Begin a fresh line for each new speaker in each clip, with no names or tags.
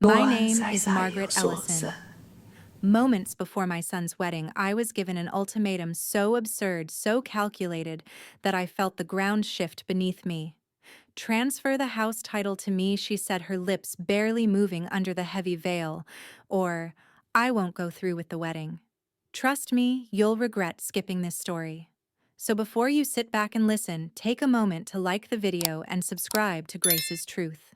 My name is Margaret Ellison. Moments before my son's wedding, I was given an ultimatum so absurd, so calculated, that I felt the ground shift beneath me. Transfer the house title to me, she said, her lips barely moving under the heavy veil, or I won't go through with the wedding. Trust me, you'll regret skipping this story. So before you sit back and listen, take a moment to like the video and subscribe to Grace's Truth.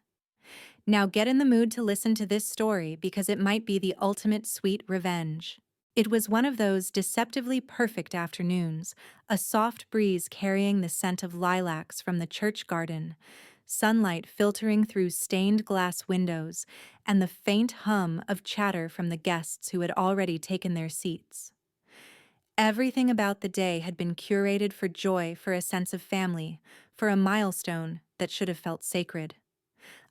Now get in the mood to listen to this story because it might be the ultimate sweet revenge. It was one of those deceptively perfect afternoons, a soft breeze carrying the scent of lilacs from the church garden, sunlight filtering through stained glass windows, and the faint hum of chatter from the guests who had already taken their seats. Everything about the day had been curated for joy, for a sense of family, for a milestone that should have felt sacred.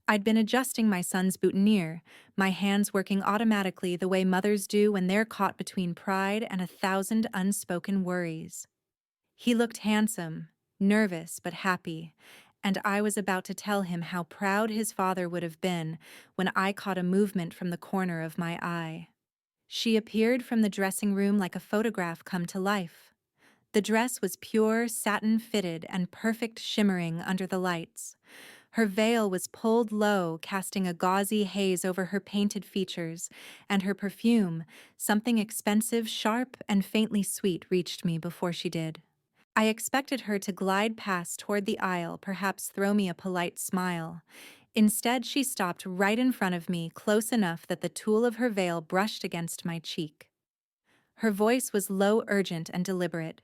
I'd been adjusting my son's boutonniere, my hands working automatically the way mothers do when they're caught between pride and 1,000 unspoken worries. He looked handsome, nervous but happy, and I was about to tell him how proud his father would have been when I caught a movement from the corner of my eye. She appeared from the dressing room like a photograph come to life. The dress was pure satin fitted and perfect shimmering under the lights. Her veil was pulled low, casting a gauzy haze over her painted features, and her perfume, something expensive, sharp, and faintly sweet, reached me before she did. I expected her to glide past toward the aisle, perhaps throw me a polite smile. Instead, she stopped right in front of me, close enough that the tulle of her veil brushed against my cheek. Her voice was low, urgent, and deliberate.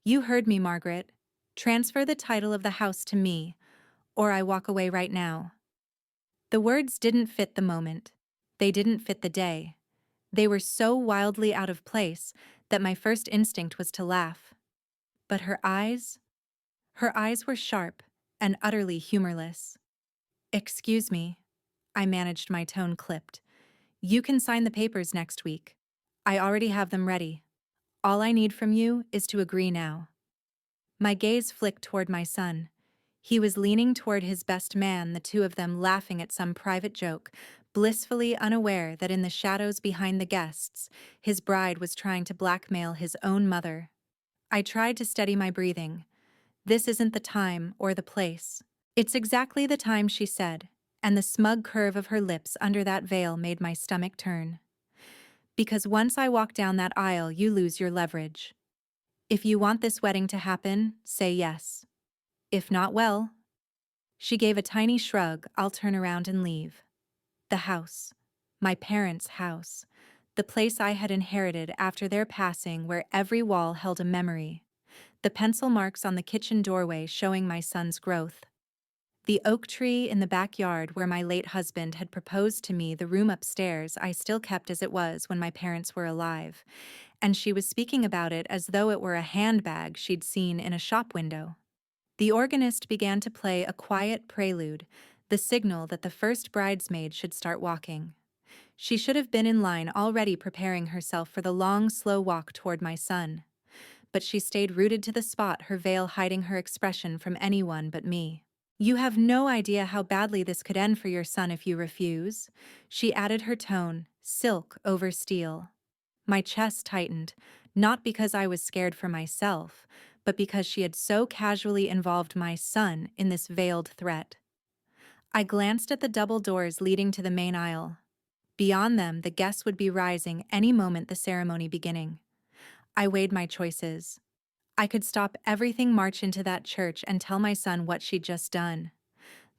"You heard me, Margaret. Transfer the title of the house to me, or I walk away right now." The words didn't fit the moment. They didn't fit the day. They were so wildly out of place that my first instinct was to laugh. But her eyes were sharp and utterly humorless. "Excuse me," I managed, my tone clipped. "You can sign the papers next week. I already have them ready. All I need from you is to agree now." My gaze flicked toward my son. He was leaning toward his best man, the two of them laughing at some private joke, blissfully unaware that in the shadows behind the guests, his bride was trying to blackmail his own mother. I tried to steady my breathing. "This isn't the time or the place." "It's exactly the time," she said, and the smug curve of her lips under that veil made my stomach turn. "Because once I walk down that aisle, you lose your leverage. If you want this wedding to happen, say yes. If not, well." She gave a tiny shrug. "I'll turn around and leave." The house. My parents' house. The place I had inherited after their passing, where every wall held a memory. The pencil marks on the kitchen doorway showing my son's growth. The oak tree in the backyard where my late husband had proposed to me, the room upstairs I still kept as it was when my parents were alive, and she was speaking about it as though it were a handbag she'd seen in a shop window. The organist began to play a quiet prelude, the signal that the first bridesmaid should start walking. She should have been in line already preparing herself for the long, slow walk toward my son. But she stayed rooted to the spot, her veil hiding her expression from anyone but me. "You have no idea how badly this could end for your son if you refuse," she added, her tone silk over steel. My chest tightened, not because I was scared for myself, but because she had so casually involved my son in this veiled threat. I glanced at the double doors leading to the main aisle. Beyond them, the guests would be rising any moment, the ceremony beginning. I weighed my choices. I could stop everything, march into that church, and tell my son what she'd just done.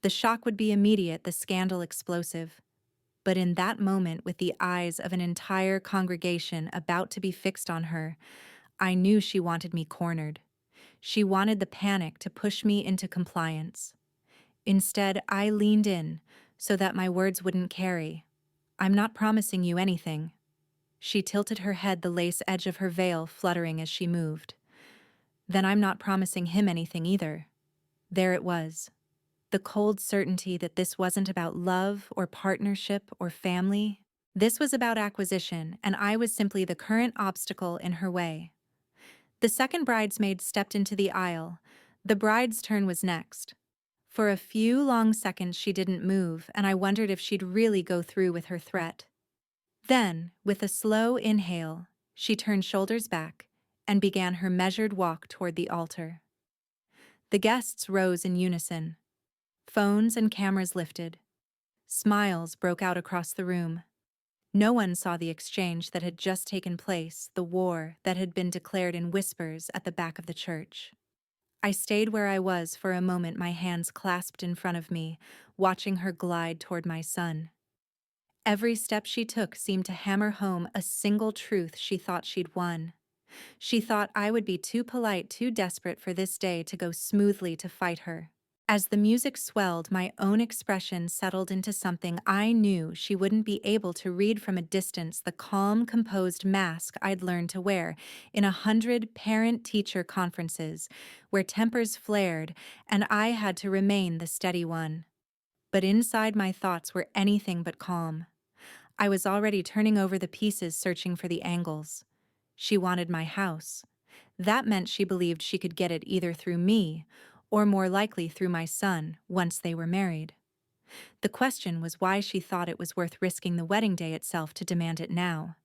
The shock would be immediate, the scandal explosive. But in that moment, with the eyes of an entire congregation about to be fixed on her, I knew she wanted me cornered. She wanted the panic to push me into compliance. Instead, I leaned in so that my words wouldn't carry. "I'm not promising you anything." She tilted her head, the lace edge of her veil fluttering as she moved. "Then I'm not promising him anything either." There it was. The cold certainty that this wasn't about love or partnership or family. This was about acquisition, and I was simply the current obstacle in her way. The second bridesmaid stepped into the aisle. The bride's turn was next. For a few long seconds she didn't move, and I wondered if she'd really go through with her threat. Then, with a slow inhale, she turned shoulders back and began her measured walk toward the altar. The guests rose in unison. Phones and cameras lifted. Smiles broke out across the room. No one saw the exchange that had just taken place, the war that had been declared in whispers at the back of the church. I stayed where I was for a moment, my hands clasped in front of me, watching her glide toward my son. Every step she took seemed to hammer home a single truth she thought she'd won. She thought I would be too polite, too desperate for this day to go smoothly to fight her. As the music swelled, my own expression settled into something I knew she wouldn't be able to read from a distance, the calm, composed mask I'd learned to wear in 100 parent-teacher conferences, where tempers flared and I had to remain the steady one. But inside, my thoughts were anything but calm. I was already turning over the pieces, searching for the angles. She wanted my house. That meant she believed she could get it either through me, or more likely through my son, once they were married. The question was why she thought it was worth risking the wedding day itself to demand it now.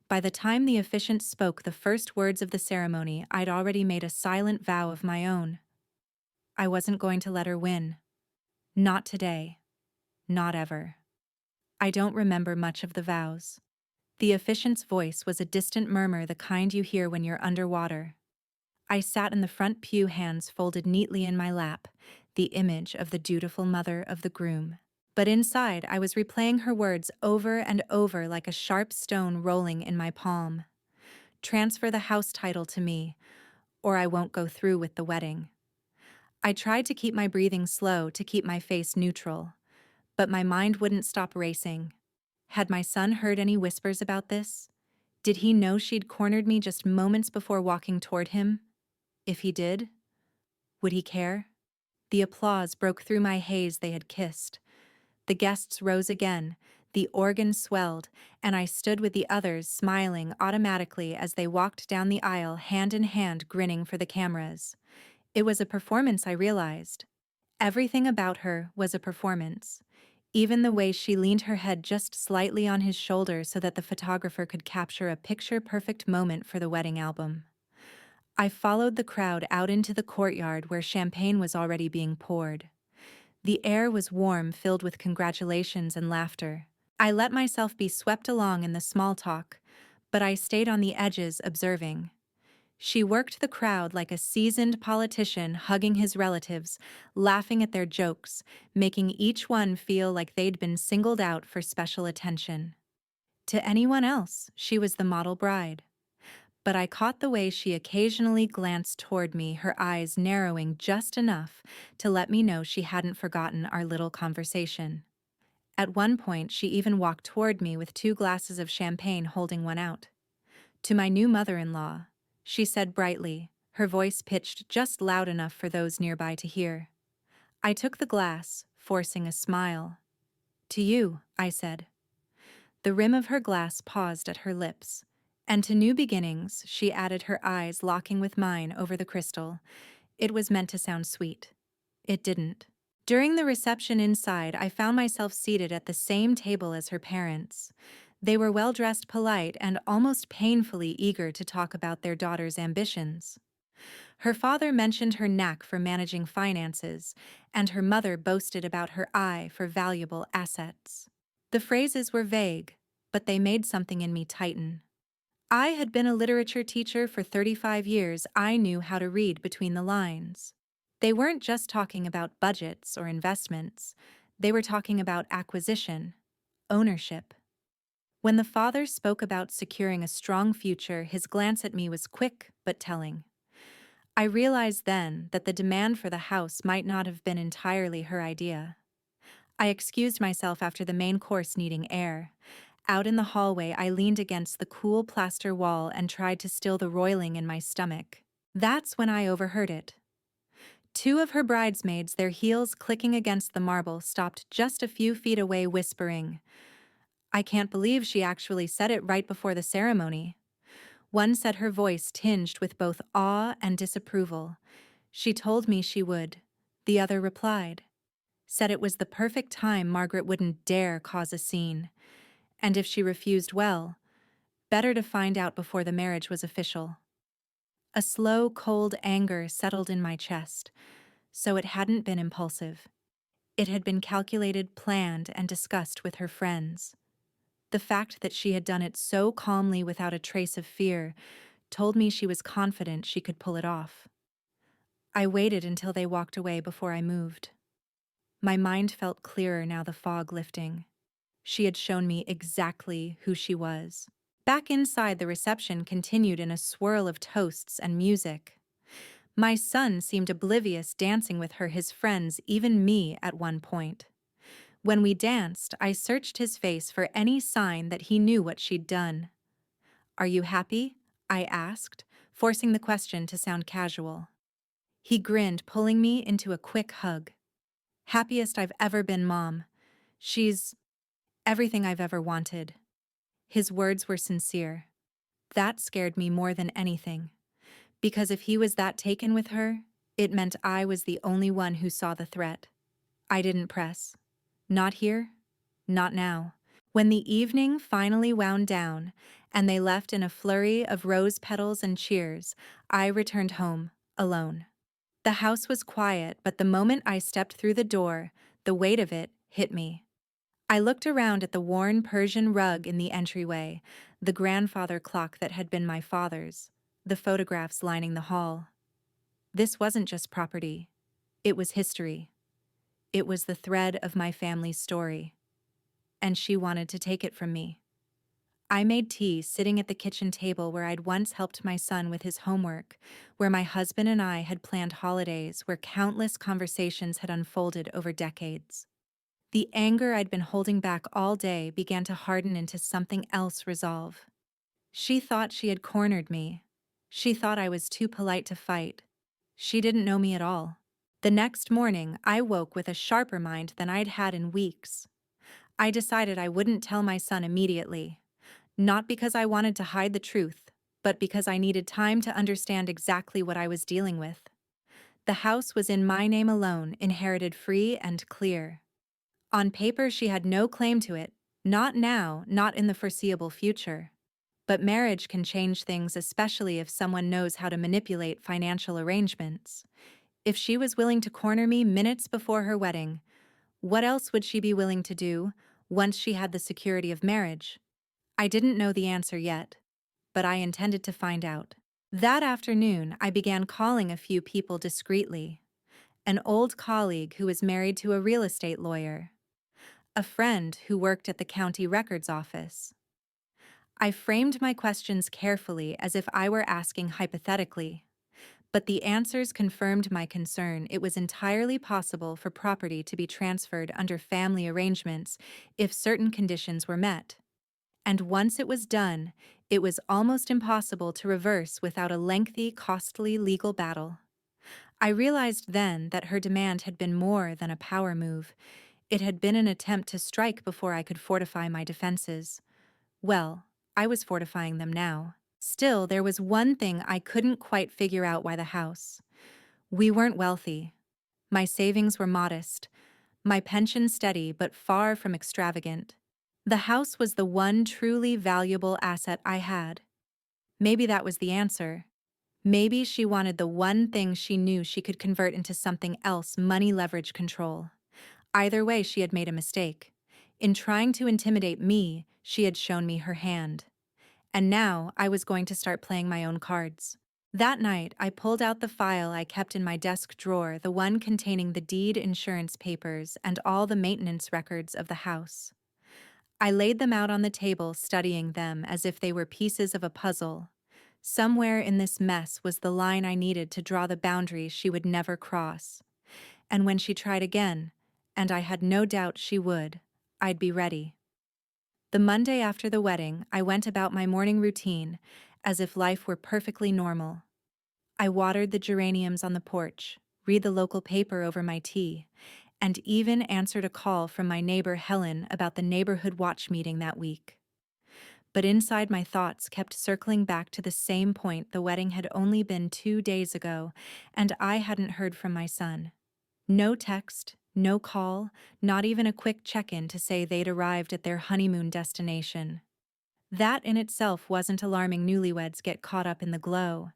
By the time the officiant spoke the first words of the ceremony, I'd already made a silent vow of my own. I wasn't going to let her win. Not today. Not ever. I don't remember much of the vows. The officiant's voice was a distant murmur, the kind you hear when you're underwater. I sat in the front pew, hands folded neatly in my lap, the image of the dutiful mother of the groom. But inside, I was replaying her words over and over like a sharp stone rolling in my palm. Transfer the house title to me, or I won't go through with the wedding. I tried to keep my breathing slow, to keep my face neutral, but my mind wouldn't stop racing. Had my son heard any whispers about this? Did he know she'd cornered me just moments before walking toward him? If he did, would he care? The applause broke through my haze. They had kissed. The guests rose again, the organ swelled, and I stood with the others, smiling automatically as they walked down the aisle, hand in hand, grinning for the cameras. It was a performance, I realized. Everything about her was a performance. Even the way she leaned her head just slightly on his shoulder so that the photographer could capture a picture-perfect moment for the wedding album. I followed the crowd out into the courtyard where champagne was already being poured. The air was warm, filled with congratulations and laughter. I let myself be swept along in the small talk, but I stayed on the edges, observing. She worked the crowd like a seasoned politician, hugging his relatives, laughing at their jokes, making each one feel like they'd been singled out for special attention. To anyone else, she was the model bride. But I caught the way she occasionally glanced toward me, her eyes narrowing just enough to let me know she hadn't forgotten our little conversation. At one point, she even walked toward me with 2 glasses of champagne, holding one out. To my new mother-in-law, she said brightly, her voice pitched just loud enough for those nearby to hear. I took the glass, forcing a smile. To you, I said. The rim of her glass paused at her lips. And to new beginnings, she added, her eyes locking with mine over the crystal. It was meant to sound sweet. It didn't. During the reception inside, I found myself seated at the same table as her parents. They were well-dressed, polite, and almost painfully eager to talk about their daughter's ambitions. Her father mentioned her knack for managing finances, and her mother boasted about her eye for valuable assets. The phrases were vague, but they made something in me tighten. I had been a literature teacher for 35 years. I knew how to read between the lines. They weren't just talking about budgets or investments. They were talking about acquisition, ownership. When the father spoke about securing a strong future, his glance at me was quick but telling. I realized then that the demand for the house might not have been entirely her idea. I excused myself after the main course, needing air. Out in the hallway, I leaned against the cool plaster wall and tried to still the roiling in my stomach. That's when I overheard it. 2 of her bridesmaids, their heels clicking against the marble, stopped just a few feet away, whispering. I can't believe she actually said it right before the ceremony. One said, her voice tinged with both awe and disapproval. She told me she would The other replied, said it was the perfect time Margaret wouldn't dare cause a scene, and if she refused, well, better to find out before the marriage was official. A slow, cold anger settled in my chest, so it hadn't been impulsive. It had been calculated, planned, and discussed with her friends. The fact that she had done it so calmly without a trace of fear told me she was confident she could pull it off. I waited until they walked away before I moved. My mind felt clearer now, the fog lifting. She had shown me exactly who she was. Back inside, the reception continued in a swirl of toasts and music. My son seemed oblivious, dancing with her, his friends, even me at one point. When we danced, I searched his face for any sign that he knew what she'd done. "Are you happy?" I asked, forcing the question to sound casual. He grinned, pulling me into a quick hug. "Happiest I've ever been, Mom. She's everything I've ever wanted." His words were sincere. That scared me more than anything, because if he was that taken with her, it meant I was the only one who saw the threat. I didn't press. Not here, not now. When the evening finally wound down and they left in a flurry of rose petals and cheers, I returned home, alone. The house was quiet, but the moment I stepped through the door, the weight of it hit me. I looked around at the worn Persian rug in the entryway, the grandfather clock that had been my father's, the photographs lining the hall. This wasn't just property. It was history. It was the thread of my family's story. And she wanted to take it from me. I made tea, sitting at the kitchen table where I'd once helped my son with his homework, where my husband and I had planned holidays, where countless conversations had unfolded over decades. The anger I'd been holding back all day began to harden into something else, resolve. She thought she had cornered me. She thought I was too polite to fight. She didn't know me at all. The next morning, I woke with a sharper mind than I'd had in weeks. I decided I wouldn't tell my son immediately. Not because I wanted to hide the truth, but because I needed time to understand exactly what I was dealing with. The house was in my name alone, inherited free and clear. On paper, she had no claim to it, not now, not in the foreseeable future. But marriage can change things, especially if someone knows how to manipulate financial arrangements. If she was willing to corner me minutes before her wedding, what else would she be willing to do once she had the security of marriage? I didn't know the answer yet, but I intended to find out. That afternoon, I began calling a few people discreetly. An old colleague who was married to a real estate lawyer. A friend who worked at the county records office. I framed my questions carefully as if I were asking hypothetically. But the answers confirmed my concern. It was entirely possible for property to be transferred under family arrangements if certain conditions were met. And once it was done, it was almost impossible to reverse without a lengthy, costly legal battle. I realized then that her demand had been more than a power move. It had been an attempt to strike before I could fortify my defenses. Well, I was fortifying them now. Still, there was one thing I couldn't quite figure out: why the house. We weren't wealthy. My savings were modest, my pension steady but far from extravagant. The house was the one truly valuable asset I had. Maybe that was the answer. Maybe she wanted the one thing she knew she could convert into something else: money, leverage, control. Either way, she had made a mistake. In trying to intimidate me, she had shown me her hand. And now I was going to start playing my own cards. That night, I pulled out the file I kept in my desk drawer, the one containing the deed, insurance papers, and all the maintenance records of the house. I laid them out on the table, studying them as if they were pieces of a puzzle. Somewhere in this mess was the line I needed to draw the boundary she would never cross. And when she tried again, and I had no doubt she would, I'd be ready. The Monday after the wedding, I went about my morning routine as if life were perfectly normal. I watered the geraniums on the porch, read the local paper over my tea, and even answered a call from my neighbor Helen about the neighborhood watch meeting that week. But inside, my thoughts kept circling back to the same point. The wedding had only been 2 days ago, and I hadn't heard from my son. No text, no call, not even a quick check-in to say they'd arrived at their honeymoon destination. That in itself wasn't alarming newlyweds get caught up in the glow,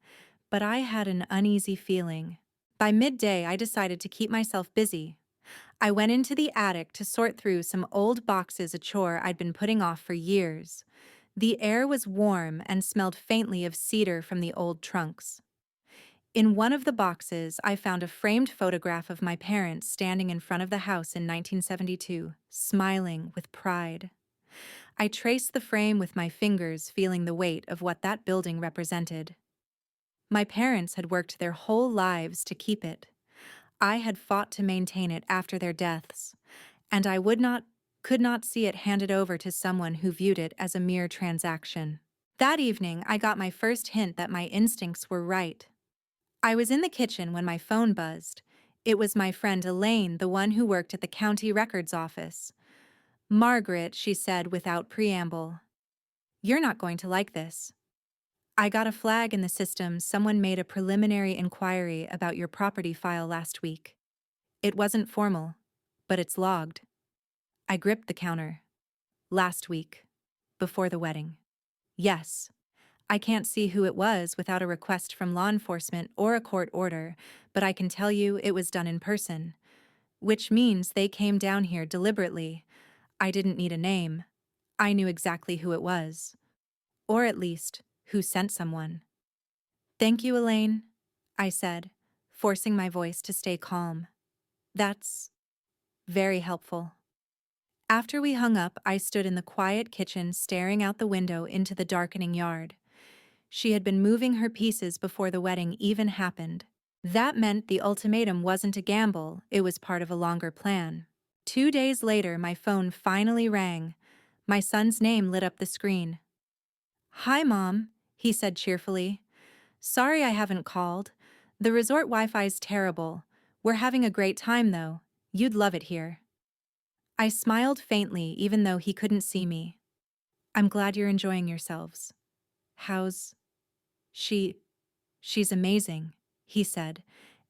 but I had an uneasy feeling. By midday, I decided to keep myself busy. I went into the attic to sort through some old boxes, a chore I'd been putting off for years. The air was warm and smelled faintly of cedar from the old trunks. In one of the boxes, I found a framed photograph of my parents standing in front of the house in 1972, smiling with pride. I traced the frame with my fingers, feeling the weight of what that building represented. My parents had worked their whole lives to keep it. I had fought to maintain it after their deaths, and I could not see it handed over to someone who viewed it as a mere transaction. That evening, I got my first hint that my instincts were right. I was in the kitchen when my phone buzzed. It was my friend Elaine, the one who worked at the county records office. "Margaret," she said without preamble, "you're not going to like this. I got a flag in the system. Someone made a preliminary inquiry about your property file last week. It wasn't formal, but it's logged." I gripped the counter. "Last week. Before the wedding." "Yes. I can't see who it was without a request from law enforcement or a court order, but I can tell you it was done in person. Which means they came down here deliberately. I didn't need a name. I knew exactly who it was. Or at least, who sent someone." "Thank you, Elaine," I said, forcing my voice to stay calm. "That's very helpful." After we hung up, I stood in the quiet kitchen staring out the window into the darkening yard. She had been moving her pieces before the wedding even happened. That meant the ultimatum wasn't a gamble, it was part of a longer plan. 2 days later, my phone finally rang. My son's name lit up the screen. "Hi, Mom," he said cheerfully. "Sorry I haven't called. The resort Wi-Fi's terrible. We're having a great time, though. You'd love it here." I smiled faintly, even though he couldn't see me. "I'm glad you're enjoying yourselves. How's she?" "She's amazing," he said,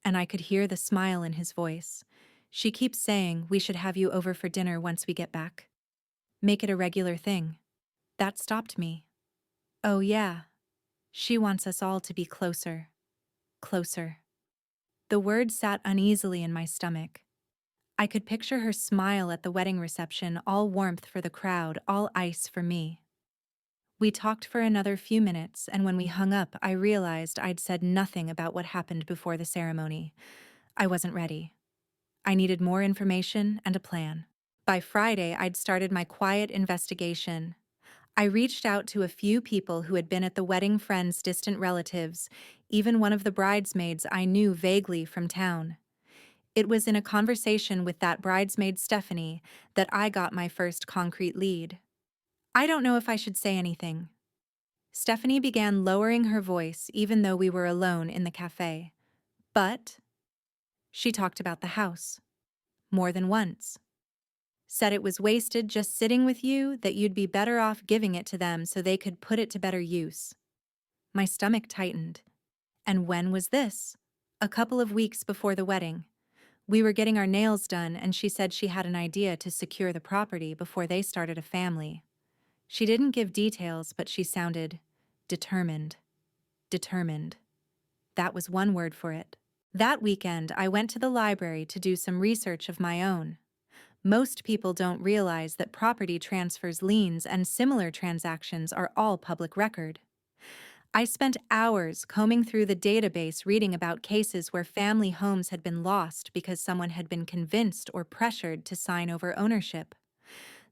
and I could hear the smile in his voice. "She keeps saying we should have you over for dinner once we get back. Make it a regular thing." That stopped me. "Oh yeah. She wants us all to be closer. Closer." The word sat uneasily in my stomach. I could picture her smile at the wedding reception, all warmth for the crowd, all ice for me. We talked for another few minutes, and when we hung up, I realized I'd said nothing about what happened before the ceremony. I wasn't ready. I needed more information and a plan. By Friday, I'd started my quiet investigation. I reached out to a few people who had been at the wedding, friends, distant relatives, even one of the bridesmaids I knew vaguely from town. It was in a conversation with that bridesmaid, Stephanie, that I got my first concrete lead. "I don't know if I should say anything." Stephanie began lowering her voice even though we were alone in the cafe. "But," she talked about the house. More than once. Said it was wasted just sitting with you, that you'd be better off giving it to them so they could put it to better use. My stomach tightened. And when was this? A couple of weeks before the wedding. We were getting our nails done, and she said she had an idea to secure the property before they started a family. She didn't give details, but she sounded determined. Determined. That was one word for it. That weekend, I went to the library to do some research of my own. Most people don't realize that property transfers, liens, and similar transactions are all public record. I spent hours combing through the database, reading about cases where family homes had been lost because someone had been convinced or pressured to sign over ownership.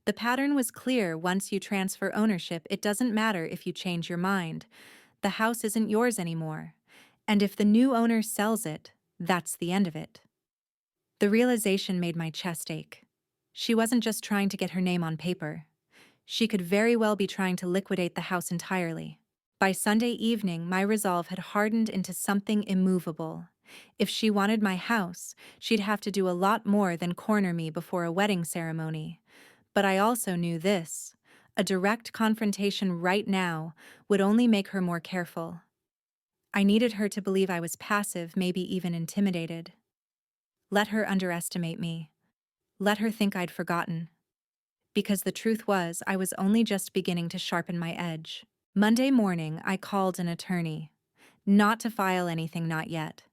The pattern was clear: once you transfer ownership, it doesn't matter if you change your mind. The house isn't yours anymore. And if the new owner sells it, that's the end of it. The realization made my chest ache. She wasn't just trying to get her name on paper. She could very well be trying to liquidate the house entirely. By Sunday evening, my resolve had hardened into something immovable. If she wanted my house, she'd have to do a lot more than corner me before a wedding ceremony. But I also knew this: a direct confrontation right now would only make her more careful. I needed her to believe I was passive, maybe even intimidated. Let her underestimate me. Let her think I'd forgotten. Because the truth was, I was only just beginning to sharpen my edge. Monday morning, I called an attorney. Not to file anything, not yet.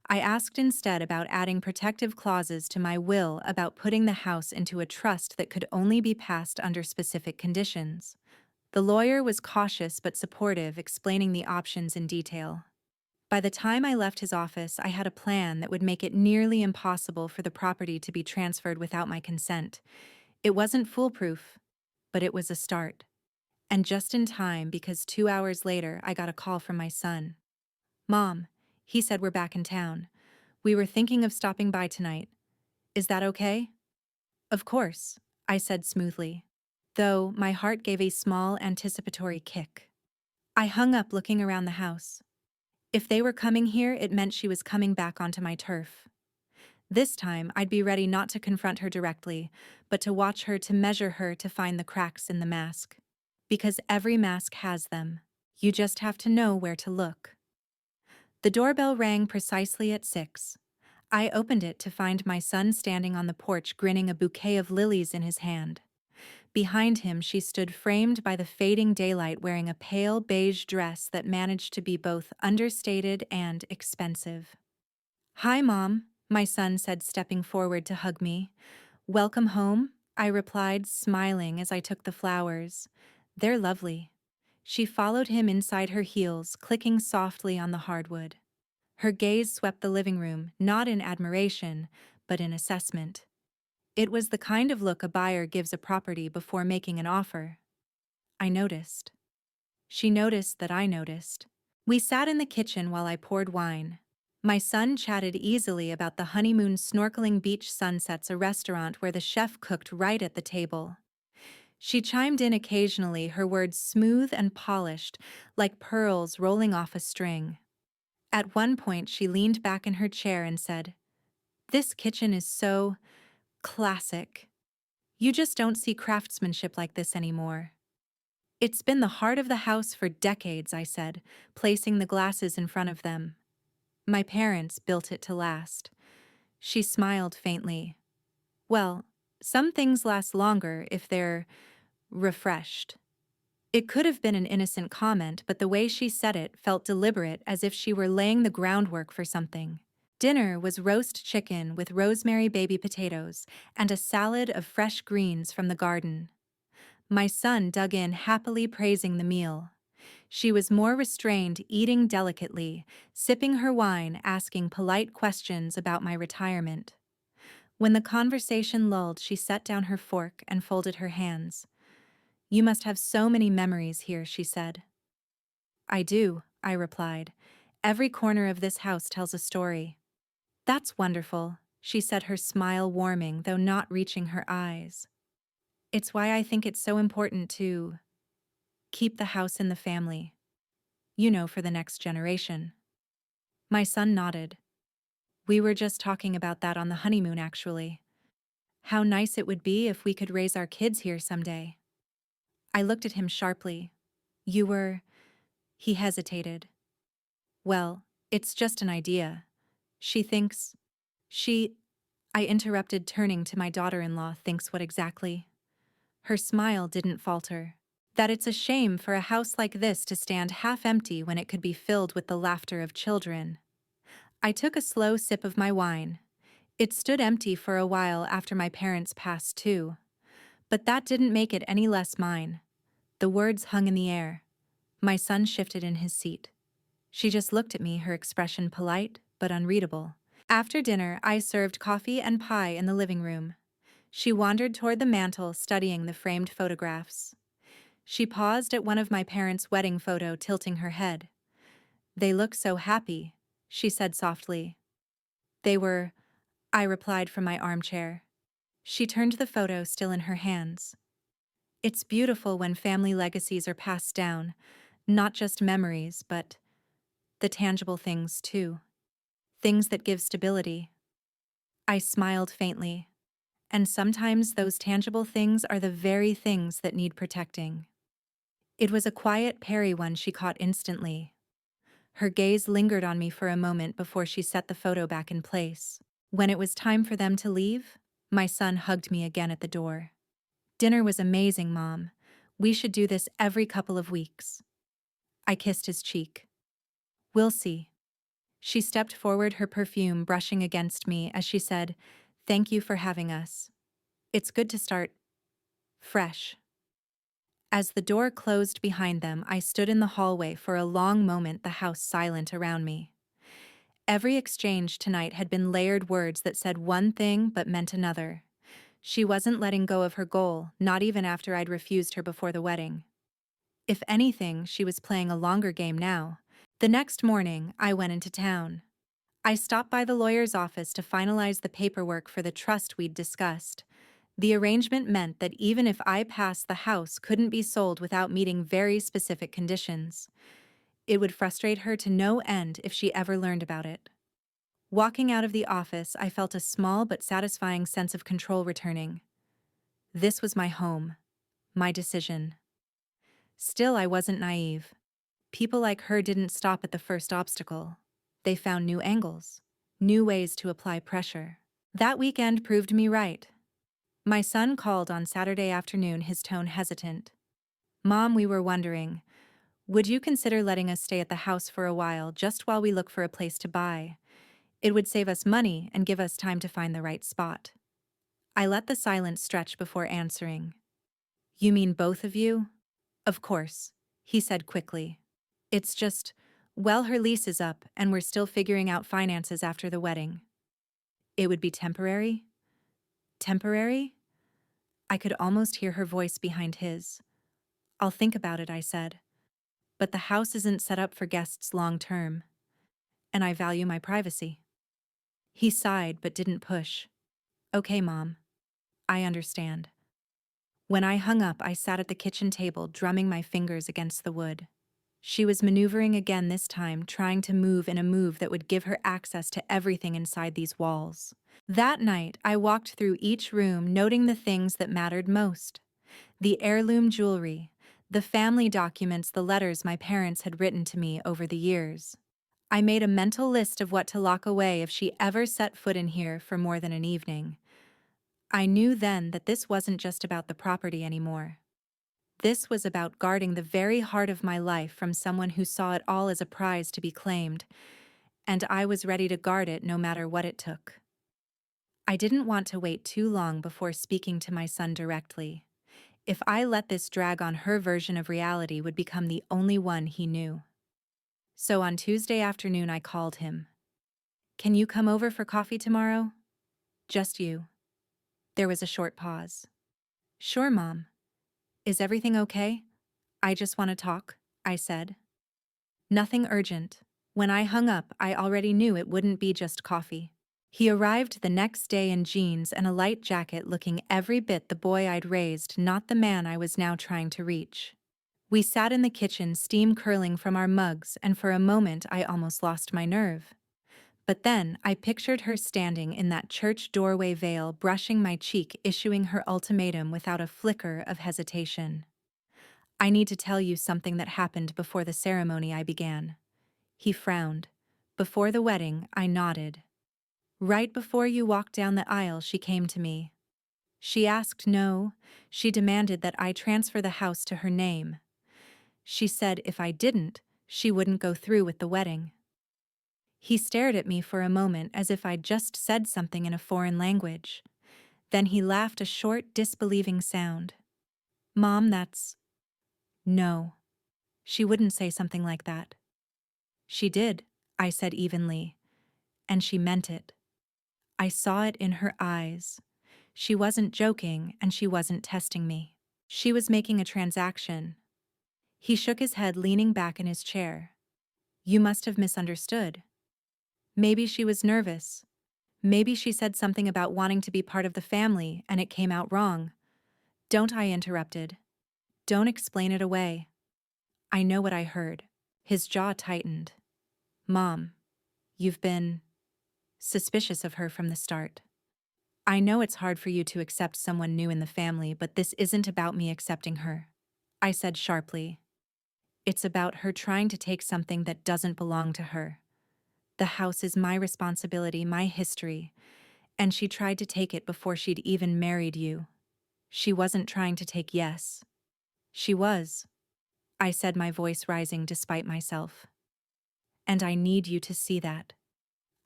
I asked instead about adding protective clauses to my will, about putting the house into a trust that could only be passed under specific conditions. The lawyer was cautious but supportive, explaining the options in detail. By the time I left his office, I had a plan that would make it nearly impossible for the property to be transferred without my consent. It wasn't foolproof, but it was a start. And just in time, because 2 hours later, I got a call from my son. "Mom," he said, "we're back in town. We were thinking of stopping by tonight. Is that okay?" "Of course," I said smoothly, though my heart gave a small anticipatory kick. I hung up, looking around the house. If they were coming here, it meant she was coming back onto my turf. This time, I'd be ready not to confront her directly, but to watch her, to measure her, to find the cracks in the mask. Because every mask has them. You just have to know where to look. The doorbell rang precisely at 6. I opened it to find my son standing on the porch, grinning, a bouquet of lilies in his hand. Behind him, she stood framed by the fading daylight, wearing a pale beige dress that managed to be both understated and expensive. "Hi, Mom," my son said, stepping forward to hug me. "Welcome home," I replied, smiling as I took the flowers. "They're lovely." She followed him inside her heels, clicking softly on the hardwood. Her gaze swept the living room, not in admiration, but in assessment. It was the kind of look a buyer gives a property before making an offer. I noticed. She noticed that I noticed. We sat in the kitchen while I poured wine. My son chatted easily about the honeymoon, snorkeling, beach sunsets, a restaurant where the chef cooked right at the table. She chimed in occasionally, her words smooth and polished, like pearls rolling off a string. At one point, she leaned back in her chair and said, "This kitchen is so classic. You just don't see craftsmanship like this anymore." "It's been the heart of the house for decades," I said, placing the glasses in front of them. "My parents built it to last." She smiled faintly. "Well, some things last longer if they're refreshed." It could have been an innocent comment, but the way she said it felt deliberate, as if she were laying the groundwork for something. Dinner was roast chicken with rosemary baby potatoes and a salad of fresh greens from the garden. My son dug in, happily praising the meal. She was more restrained, eating delicately, sipping her wine, asking polite questions about my retirement. When the conversation lulled, she set down her fork and folded her hands. "You must have so many memories here," she said. "I do," I replied. "Every corner of this house tells a story." "That's wonderful," she said, her smile warming, though not reaching her eyes. "It's why I think it's so important to keep the house in the family. You know, for the next generation." My son nodded. "We were just talking about that on the honeymoon, actually. How nice it would be if we could raise our kids here someday." I looked at him sharply. "You were—" He hesitated. "Well, it's just an idea. She thinks—" She— I interrupted, turning to my daughter-in-law. "Thinks what exactly?" Her smile didn't falter. "That it's a shame for a house like this to stand half empty when it could be filled with the laughter of children." I took a slow sip of my wine. It stood empty for a while after my parents passed too. But that didn't make it any less mine. The words hung in the air. My son shifted in his seat. She just looked at me, her expression polite but unreadable. After dinner, I served coffee and pie in the living room. She wandered toward the mantel, studying the framed photographs. She paused at one of my parents' wedding photo, tilting her head. "They look so happy," she said softly. "They were," I replied from my armchair. She turned the photo, still in her hands. "It's beautiful when family legacies are passed down, not just memories, but the tangible things too. Things that give stability." I smiled faintly. "And sometimes those tangible things are the very things that need protecting." It was a quiet, parry one she caught instantly. Her gaze lingered on me for a moment before she set the photo back in place. When it was time for them to leave, my son hugged me again at the door. "Dinner was amazing, Mom. We should do this every couple of weeks." I kissed his cheek. "We'll see." She stepped forward, her perfume brushing against me as she said, "Thank you for having us. It's good to start fresh." As the door closed behind them, I stood in the hallway for a long moment, the house silent around me. Every exchange tonight had been layered words that said one thing but meant another. She wasn't letting go of her goal, not even after I'd refused her before the wedding. If anything, she was playing a longer game now. The next morning, I went into town. I stopped by the lawyer's office to finalize the paperwork for the trust we'd discussed. The arrangement meant that even if I passed, the house couldn't be sold without meeting very specific conditions. It would frustrate her to no end if she ever learned about it. Walking out of the office, I felt a small but satisfying sense of control returning. This was my home, my decision. Still, I wasn't naive. People like her didn't stop at the first obstacle. They found new angles, new ways to apply pressure. That weekend proved me right. My son called on Saturday afternoon, his tone hesitant. "Mom, we were wondering, would you consider letting us stay at the house for a while, just while we look for a place to buy? It would save us money and give us time to find the right spot." I let the silence stretch before answering. "You mean both of you?" "Of course," he said quickly. "It's just, well, her lease is up and we're still figuring out finances after the wedding." "It would be temporary?" "Temporary?" I could almost hear her voice behind his. "I'll think about it," I said. "But the house isn't set up for guests long term. And I value my privacy." He sighed but didn't push. "Okay, Mom. I understand." When I hung up, I sat at the kitchen table, drumming my fingers against the wood. She was maneuvering again, this time trying to move in a move that would give her access to everything inside these walls. That night, I walked through each room, noting the things that mattered most. The heirloom jewelry, the family documents, the letters my parents had written to me over the years. I made a mental list of what to lock away if she ever set foot in here for more than an evening. I knew then that this wasn't just about the property anymore. This was about guarding the very heart of my life from someone who saw it all as a prize to be claimed, and I was ready to guard it no matter what it took. I didn't want to wait too long before speaking to my son directly. If I let this drag on, her version of reality would become the only one he knew. So on Tuesday afternoon, I called him. "Can you come over for coffee tomorrow?" "Just you." There was a short pause. "Sure, Mom. Is everything okay? I just want to talk," I said. "Nothing urgent." When I hung up, I already knew it wouldn't be just coffee. He arrived the next day in jeans and a light jacket, looking every bit the boy I'd raised, not the man I was now trying to reach. We sat in the kitchen, steam curling from our mugs, and for a moment I almost lost my nerve. But then I pictured her standing in that church doorway, veil brushing my cheek, issuing her ultimatum without a flicker of hesitation. "I need to tell you something that happened before the ceremony," I began. He frowned. "Before the wedding," I nodded. "Right before you walked down the aisle, she came to me. She asked, no, she demanded that I transfer the house to her name. She said if I didn't, she wouldn't go through with the wedding." He stared at me for a moment as if I'd just said something in a foreign language. Then he laughed, a short, disbelieving sound. "Mom, that's... No. She wouldn't say something like that." "She did," I said evenly. "And she meant it. I saw it in her eyes. She wasn't joking, and she wasn't testing me. She was making a transaction." He shook his head, leaning back in his chair. "You must have misunderstood. Maybe she was nervous. Maybe she said something about wanting to be part of the family, and it came out wrong." "Don't," I interrupted. "Don't explain it away. I know what I heard." His jaw tightened. "Mom, you've been suspicious of her from the start. I know it's hard for you to accept someone new in the family, but this isn't about me accepting her," I said sharply. "It's about her trying to take something that doesn't belong to her. The house is my responsibility, my history, and she tried to take it before she'd even married you. She wasn't trying to take yes. She was, I said, my voice rising despite myself. And I need you to see that.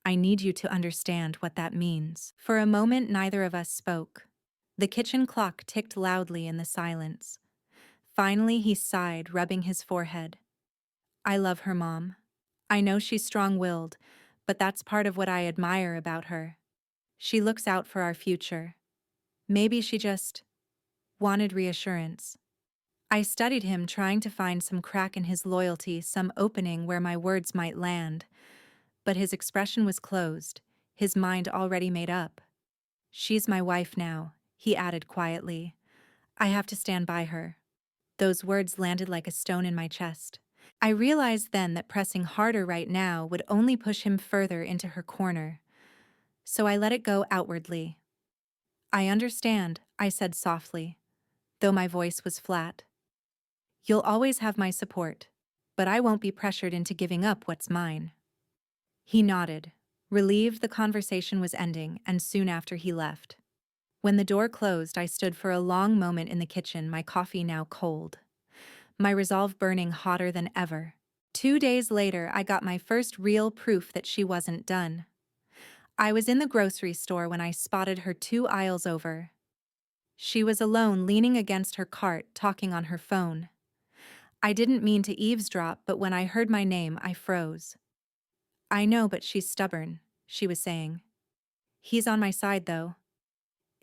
I need you to understand what that means. For a moment, neither of us spoke. The kitchen clock ticked loudly in the silence. Finally, he sighed, rubbing his forehead. I love her, Mom. I know she's strong-willed, but that's part of what I admire about her. She looks out for our future. Maybe she just wanted reassurance. I studied him, trying to find some crack in his loyalty, some opening where my words might land. But his expression was closed, his mind already made up. She's my wife now, he added quietly. I have to stand by her. Those words landed like a stone in my chest. I realized then that pressing harder right now would only push him further into her corner. So I let it go outwardly. I understand, I said softly, though my voice was flat. You'll always have my support, but I won't be pressured into giving up what's mine. He nodded, relieved the conversation was ending, and soon after he left. When the door closed, I stood for a long moment in the kitchen, my coffee now cold, my resolve burning hotter than ever. 2 days later, I got my first real proof that she wasn't done. I was in the grocery store when I spotted her 2 aisles over. She was alone, leaning against her cart, talking on her phone. I didn't mean to eavesdrop, but when I heard my name, I froze. I know, but she's stubborn, she was saying. He's on my side, though.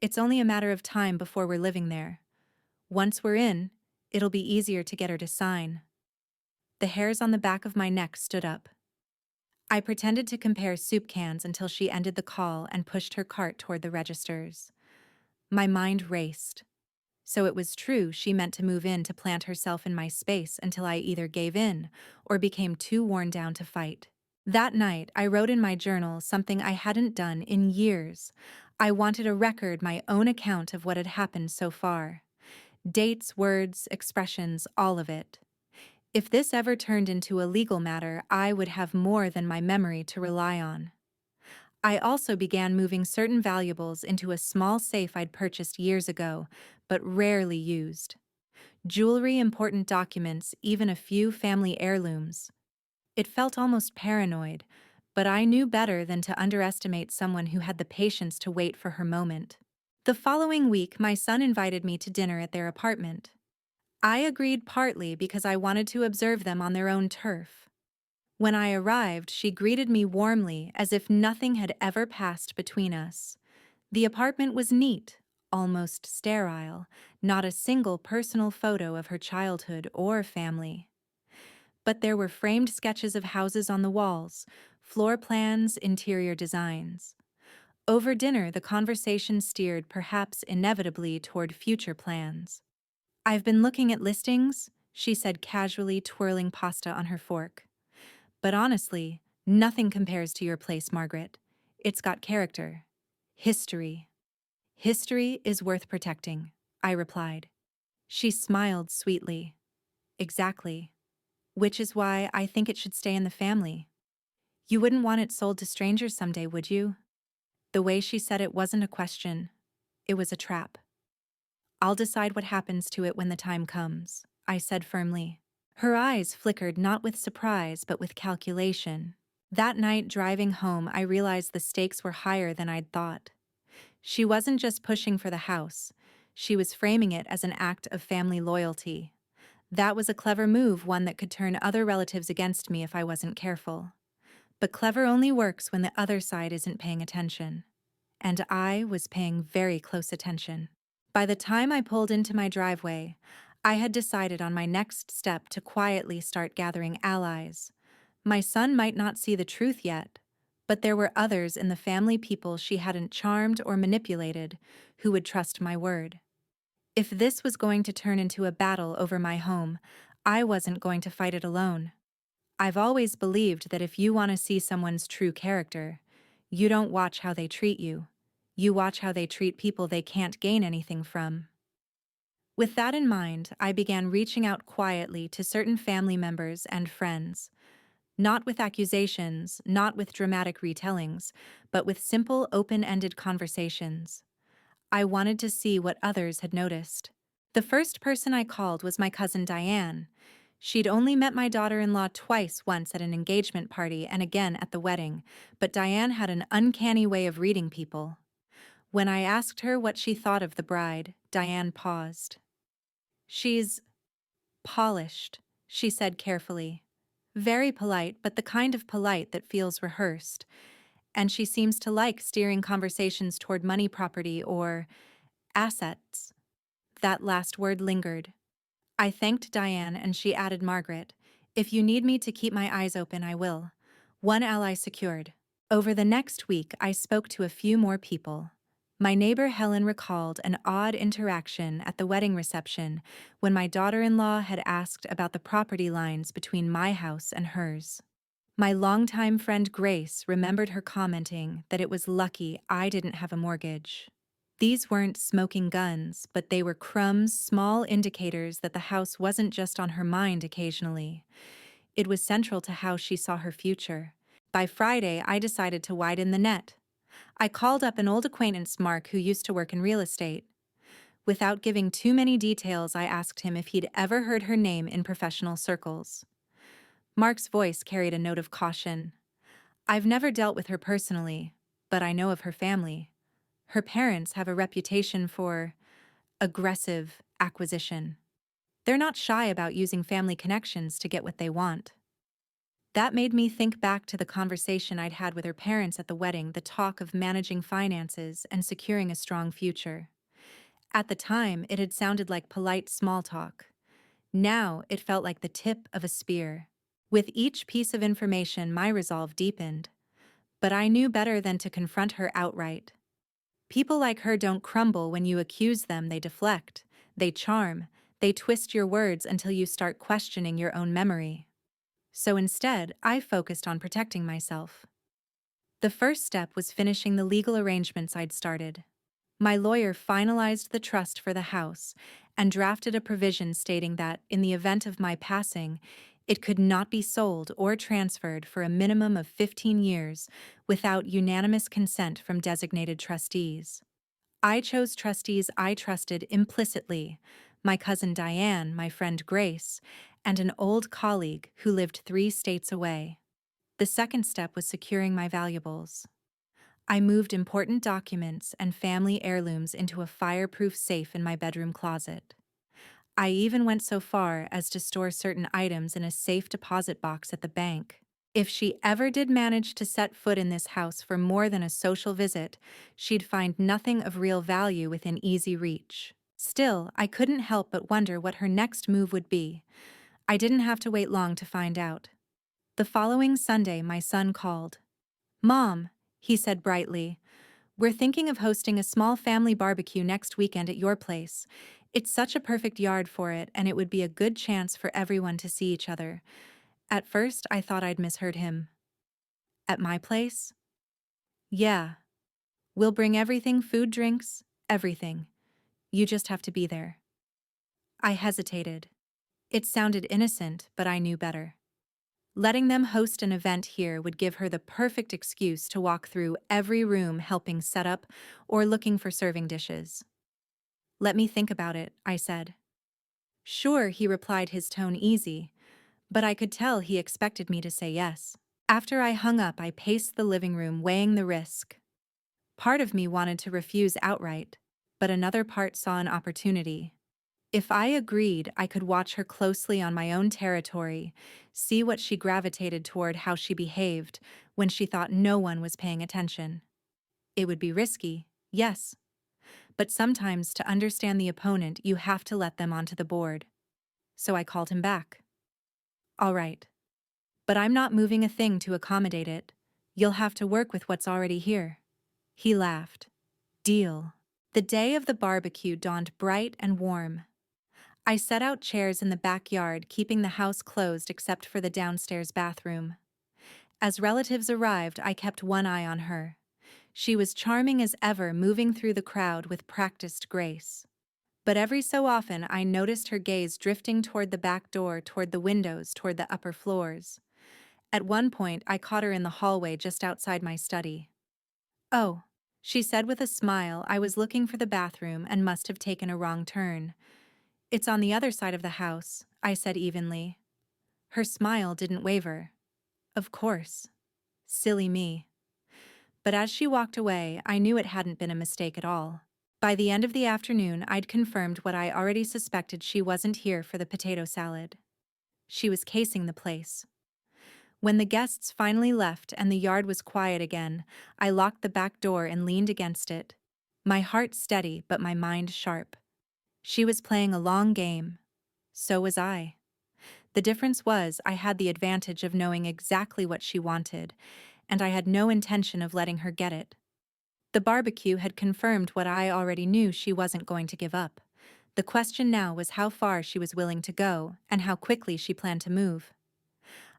It's only a matter of time before we're living there. Once we're in, it'll be easier to get her to sign. The hairs on the back of my neck stood up. I pretended to compare soup cans until she ended the call and pushed her cart toward the registers. My mind raced. So it was true, she meant to move in to plant herself in my space until I either gave in or became too worn down to fight. That night, I wrote in my journal something I hadn't done in years. I wanted a record, my own account of what had happened so far. Dates, words, expressions, all of it. If this ever turned into a legal matter, I would have more than my memory to rely on. I also began moving certain valuables into a small safe I'd purchased years ago, but rarely used. Jewelry, important documents, even a few family heirlooms. It felt almost paranoid, but I knew better than to underestimate someone who had the patience to wait for her moment. The following week, my son invited me to dinner at their apartment. I agreed partly because I wanted to observe them on their own turf. When I arrived, she greeted me warmly, as if nothing had ever passed between us. The apartment was neat, almost sterile, not a single personal photo of her childhood or family. But there were framed sketches of houses on the walls, floor plans, interior designs. Over dinner, the conversation steered, perhaps inevitably, toward future plans. I've been looking at listings, she said casually, twirling pasta on her fork. But honestly, nothing compares to your place, Margaret. It's got character. History. History is worth protecting, I replied. She smiled sweetly. Exactly. Which is why I think it should stay in the family. You wouldn't want it sold to strangers someday, would you? The way she said it wasn't a question. It was a trap. I'll decide what happens to it when the time comes, I said firmly. Her eyes flickered not with surprise but with calculation. That night, driving home, I realized the stakes were higher than I'd thought. She wasn't just pushing for the house. She was framing it as an act of family loyalty. That was a clever move, one that could turn other relatives against me if I wasn't careful. But clever only works when the other side isn't paying attention. And I was paying very close attention. By the time I pulled into my driveway, I had decided on my next step to quietly start gathering allies. My son might not see the truth yet, but there were others in the family, people she hadn't charmed or manipulated, who would trust my word. If this was going to turn into a battle over my home, I wasn't going to fight it alone. I've always believed that if you want to see someone's true character, you don't watch how they treat you. You watch how they treat people they can't gain anything from. With that in mind, I began reaching out quietly to certain family members and friends. Not with accusations, not with dramatic retellings, but with simple, open-ended conversations. I wanted to see what others had noticed. The first person I called was my cousin Diane. She'd only met my daughter-in-law twice, once at an engagement party and again at the wedding, but Diane had an uncanny way of reading people. When I asked her what she thought of the bride, Diane paused. "She's polished," she said carefully. "Very polite, but the kind of polite that feels rehearsed. And she seems to like steering conversations toward money, property, or assets." That last word lingered. I thanked Diane and she added, "Margaret, if you need me to keep my eyes open, I will." One ally secured. Over the next week, I spoke to a few more people. My neighbor Helen recalled an odd interaction at the wedding reception when my daughter-in-law had asked about the property lines between my house and hers. My longtime friend Grace remembered her commenting that it was lucky I didn't have a mortgage. These weren't smoking guns, but they were crumbs, small indicators that the house wasn't just on her mind occasionally. It was central to how she saw her future. By Friday, I decided to widen the net. I called up an old acquaintance, Mark, who used to work in real estate. Without giving too many details, I asked him if he'd ever heard her name in professional circles. Mark's voice carried a note of caution. "I've never dealt with her personally, but I know of her family. Her parents have a reputation for aggressive acquisition. They're not shy about using family connections to get what they want." That made me think back to the conversation I'd had with her parents at the wedding, the talk of managing finances and securing a strong future. At the time, it had sounded like polite small talk. Now, it felt like the tip of a spear. With each piece of information, my resolve deepened. But I knew better than to confront her outright. People like her don't crumble when you accuse them, they deflect, they charm, they twist your words until you start questioning your own memory. So instead, I focused on protecting myself. The first step was finishing the legal arrangements I'd started. My lawyer finalized the trust for the house and drafted a provision stating that, in the event of my passing, it could not be sold or transferred for a minimum of 15 years without unanimous consent from designated trustees. I chose trustees I trusted implicitly: my cousin Diane, my friend Grace, and an old colleague who lived 3 states away. The second step was securing my valuables. I moved important documents and family heirlooms into a fireproof safe in my bedroom closet. I even went so far as to store certain items in a safe deposit box at the bank. If she ever did manage to set foot in this house for more than a social visit, she'd find nothing of real value within easy reach. Still, I couldn't help but wonder what her next move would be. I didn't have to wait long to find out. The following Sunday, my son called. "Mom," he said brightly, "we're thinking of hosting a small family barbecue next weekend at your place. It's such a perfect yard for it, and it would be a good chance for everyone to see each other." At first, I thought I'd misheard him. "At my place?" "Yeah. We'll bring everything: food, drinks, everything. You just have to be there." I hesitated. It sounded innocent, but I knew better. Letting them host an event here would give her the perfect excuse to walk through every room helping set up or looking for serving dishes. "Let me think about it," I said. "Sure," he replied, his tone easy, but I could tell he expected me to say yes. After I hung up, I paced the living room, weighing the risk. Part of me wanted to refuse outright, but another part saw an opportunity. If I agreed, I could watch her closely on my own territory, see what she gravitated toward, how she behaved when she thought no one was paying attention. It would be risky, yes, but sometimes to understand the opponent, you have to let them onto the board. So I called him back. "All right. But I'm not moving a thing to accommodate it. You'll have to work with what's already here." He laughed. "Deal." The day of the barbecue dawned bright and warm. I set out chairs in the backyard, keeping the house closed except for the downstairs bathroom. As relatives arrived, I kept one eye on her. She was charming as ever, moving through the crowd with practiced grace. But every so often I noticed her gaze drifting toward the back door, toward the windows, toward the upper floors. At one point, I caught her in the hallway just outside my study. "Oh," she said with a smile. "I was looking for the bathroom and must have taken a wrong turn." "It's on the other side of the house," I said evenly. Her smile didn't waver. Of course. Silly me. But as she walked away, I knew it hadn't been a mistake at all. By the end of the afternoon, I'd confirmed what I already suspected: she wasn't here for the potato salad. She was casing the place. When the guests finally left and the yard was quiet again, I locked the back door and leaned against it. My heart steady, but my mind sharp. She was playing a long game. So was I. The difference was I had the advantage of knowing exactly what she wanted, and I had no intention of letting her get it. The barbecue had confirmed what I already knew: she wasn't going to give up. The question now was how far she was willing to go, and how quickly she planned to move.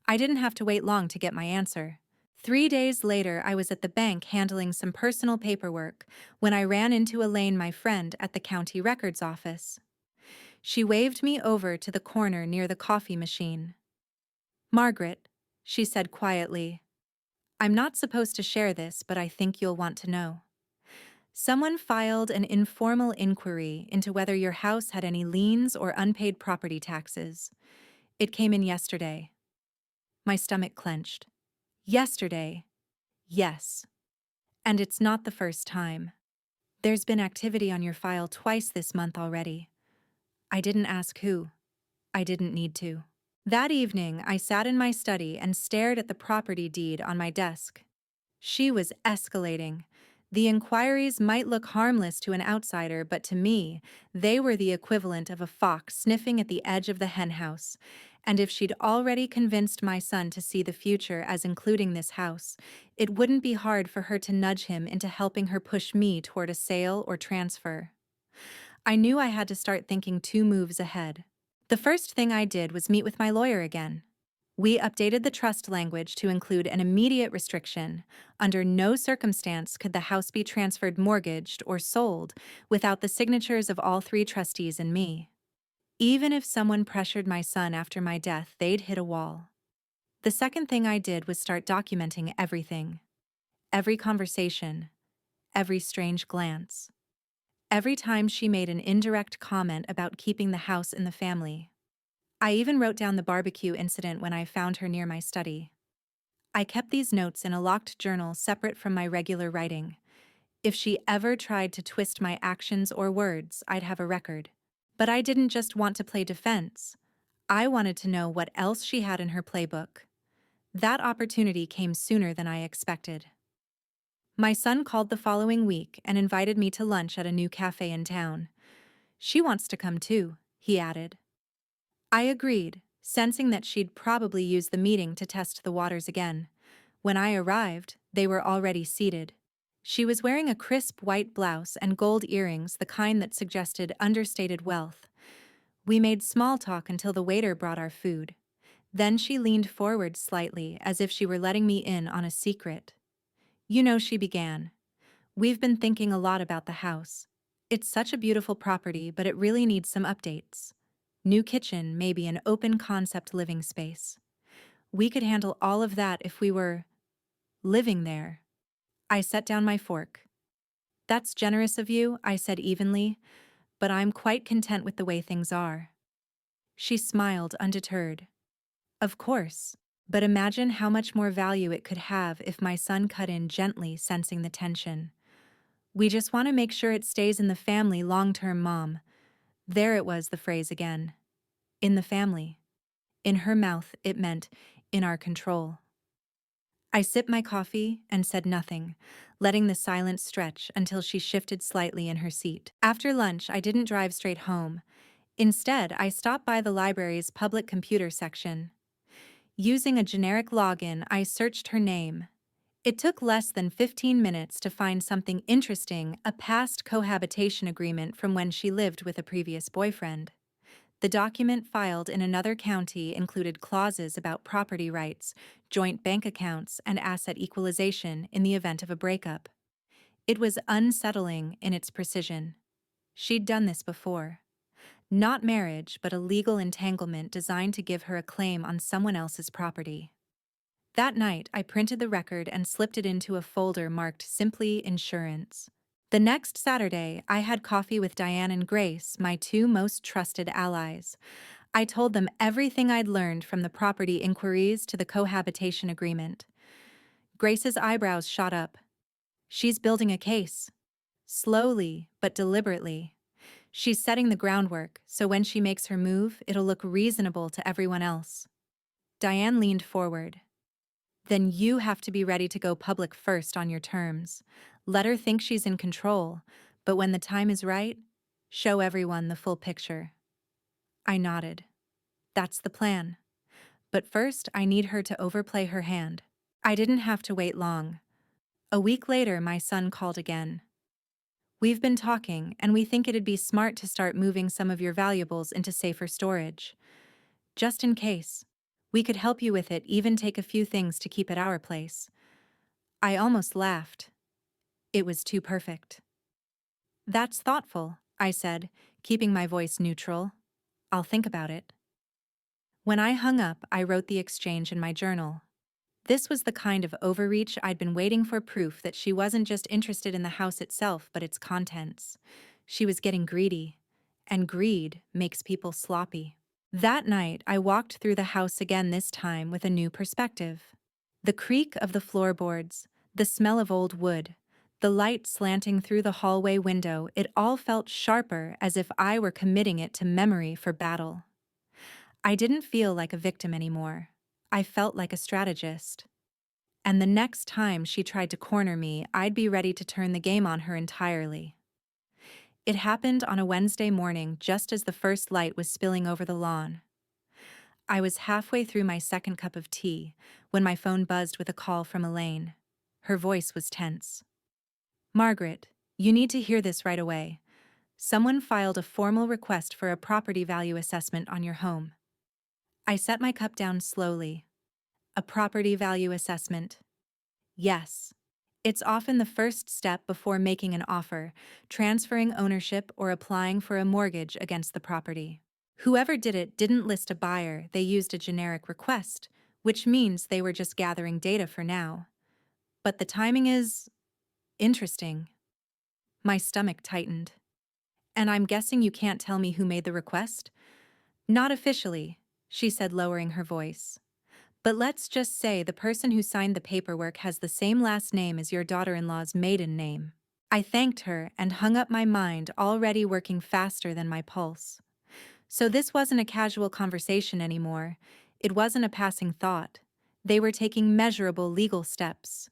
I didn't have to wait long to get my answer. 3 days later, I was at the bank handling some personal paperwork when I ran into Elaine, my friend, at the county records office. She waved me over to the corner near the coffee machine. "Margaret," she said quietly, "I'm not supposed to share this, but I think you'll want to know. Someone filed an informal inquiry into whether your house had any liens or unpaid property taxes. It came in yesterday." My stomach clenched. Yesterday? Yes. And it's not the first time. There's been activity on your file twice this month already. I didn't ask who. I didn't need to. That evening, I sat in my study and stared at the property deed on my desk. She was escalating. The inquiries might look harmless to an outsider, but to me, they were the equivalent of a fox sniffing at the edge of the henhouse. And if she'd already convinced my son to see the future as including this house, it wouldn't be hard for her to nudge him into helping her push me toward a sale or transfer. I knew I had to start thinking 2 moves ahead. The first thing I did was meet with my lawyer again. We updated the trust language to include an immediate restriction: under no circumstance could the house be transferred, mortgaged, or sold without the signatures of all 3 trustees and me. Even if someone pressured my son after my death, they'd hit a wall. The second thing I did was start documenting everything. Every conversation, every strange glance, every time she made an indirect comment about keeping the house in the family. I even wrote down the barbecue incident when I found her near my study. I kept these notes in a locked journal separate from my regular writing. If she ever tried to twist my actions or words, I'd have a record. But I didn't just want to play defense. I wanted to know what else she had in her playbook. That opportunity came sooner than I expected. My son called the following week and invited me to lunch at a new cafe in town. "She wants to come too," he added. I agreed, sensing that she'd probably use the meeting to test the waters again. When I arrived, they were already seated. She was wearing a crisp white blouse and gold earrings, the kind that suggested understated wealth. We made small talk until the waiter brought our food. Then she leaned forward slightly, as if she were letting me in on a secret. "You know," she began, "we've been thinking a lot about the house. It's such a beautiful property, but it really needs some updates. New kitchen, maybe an open-concept living space. We could handle all of that if we were living there." I set down my fork. "That's generous of you," I said evenly, "but I'm quite content with the way things are." She smiled, undeterred. "Of course, but imagine how much more value it could have if my son cut in gently, sensing the tension. We just want to make sure it stays in the family long-term, Mom." There it was, the phrase again. In the family. In her mouth, it meant in our control. I sipped my coffee and said nothing, letting the silence stretch until she shifted slightly in her seat. After lunch, I didn't drive straight home. Instead, I stopped by the library's public computer section. Using a generic login, I searched her name. It took less than 15 minutes to find something interesting: a past cohabitation agreement from when she lived with a previous boyfriend. The document, filed in another county, included clauses about property rights, joint bank accounts, and asset equalization in the event of a breakup. It was unsettling in its precision. She'd done this before. Not marriage, but a legal entanglement designed to give her a claim on someone else's property. That night, I printed the record and slipped it into a folder marked simply insurance. The next Saturday, I had coffee with Diane and Grace, my two most trusted allies. I told them everything I'd learned from the property inquiries to the cohabitation agreement. Grace's eyebrows shot up. She's building a case. Slowly, but deliberately. She's setting the groundwork, so when she makes her move, it'll look reasonable to everyone else. Diane leaned forward. Then you have to be ready to go public first on your terms. Let her think she's in control, but when the time is right, show everyone the full picture. I nodded. That's the plan. But first, I need her to overplay her hand. I didn't have to wait long. A week later, my son called again. We've been talking, and we think it'd be smart to start moving some of your valuables into safer storage. Just in case. We could help you with it, even take a few things to keep at our place. I almost laughed. It was too perfect. That's thoughtful, I said, keeping my voice neutral. I'll think about it. When I hung up, I wrote the exchange in my journal. This was the kind of overreach I'd been waiting for, proof that she wasn't just interested in the house itself but its contents. She was getting greedy, and greed makes people sloppy. That night, I walked through the house again, this time with a new perspective. The creak of the floorboards, the smell of old wood, the light slanting through the hallway window, it all felt sharper, as if I were committing it to memory for battle. I didn't feel like a victim anymore. I felt like a strategist. And the next time she tried to corner me, I'd be ready to turn the game on her entirely. It happened on a Wednesday morning, just as the first light was spilling over the lawn. I was halfway through my second cup of tea when my phone buzzed with a call from Elaine. Her voice was tense. Margaret, you need to hear this right away. Someone filed a formal request for a property value assessment on your home. I set my cup down slowly. A property value assessment. Yes. It's often the first step before making an offer, transferring ownership, or applying for a mortgage against the property. Whoever did it didn't list a buyer, they used a generic request, which means they were just gathering data for now. But the timing is interesting. My stomach tightened. And I'm guessing you can't tell me who made the request? Not officially, she said, lowering her voice. But let's just say the person who signed the paperwork has the same last name as your daughter-in-law's maiden name. I thanked her and hung up, my mind already working faster than my pulse. So this wasn't a casual conversation anymore. It wasn't a passing thought. They were taking measurable legal steps.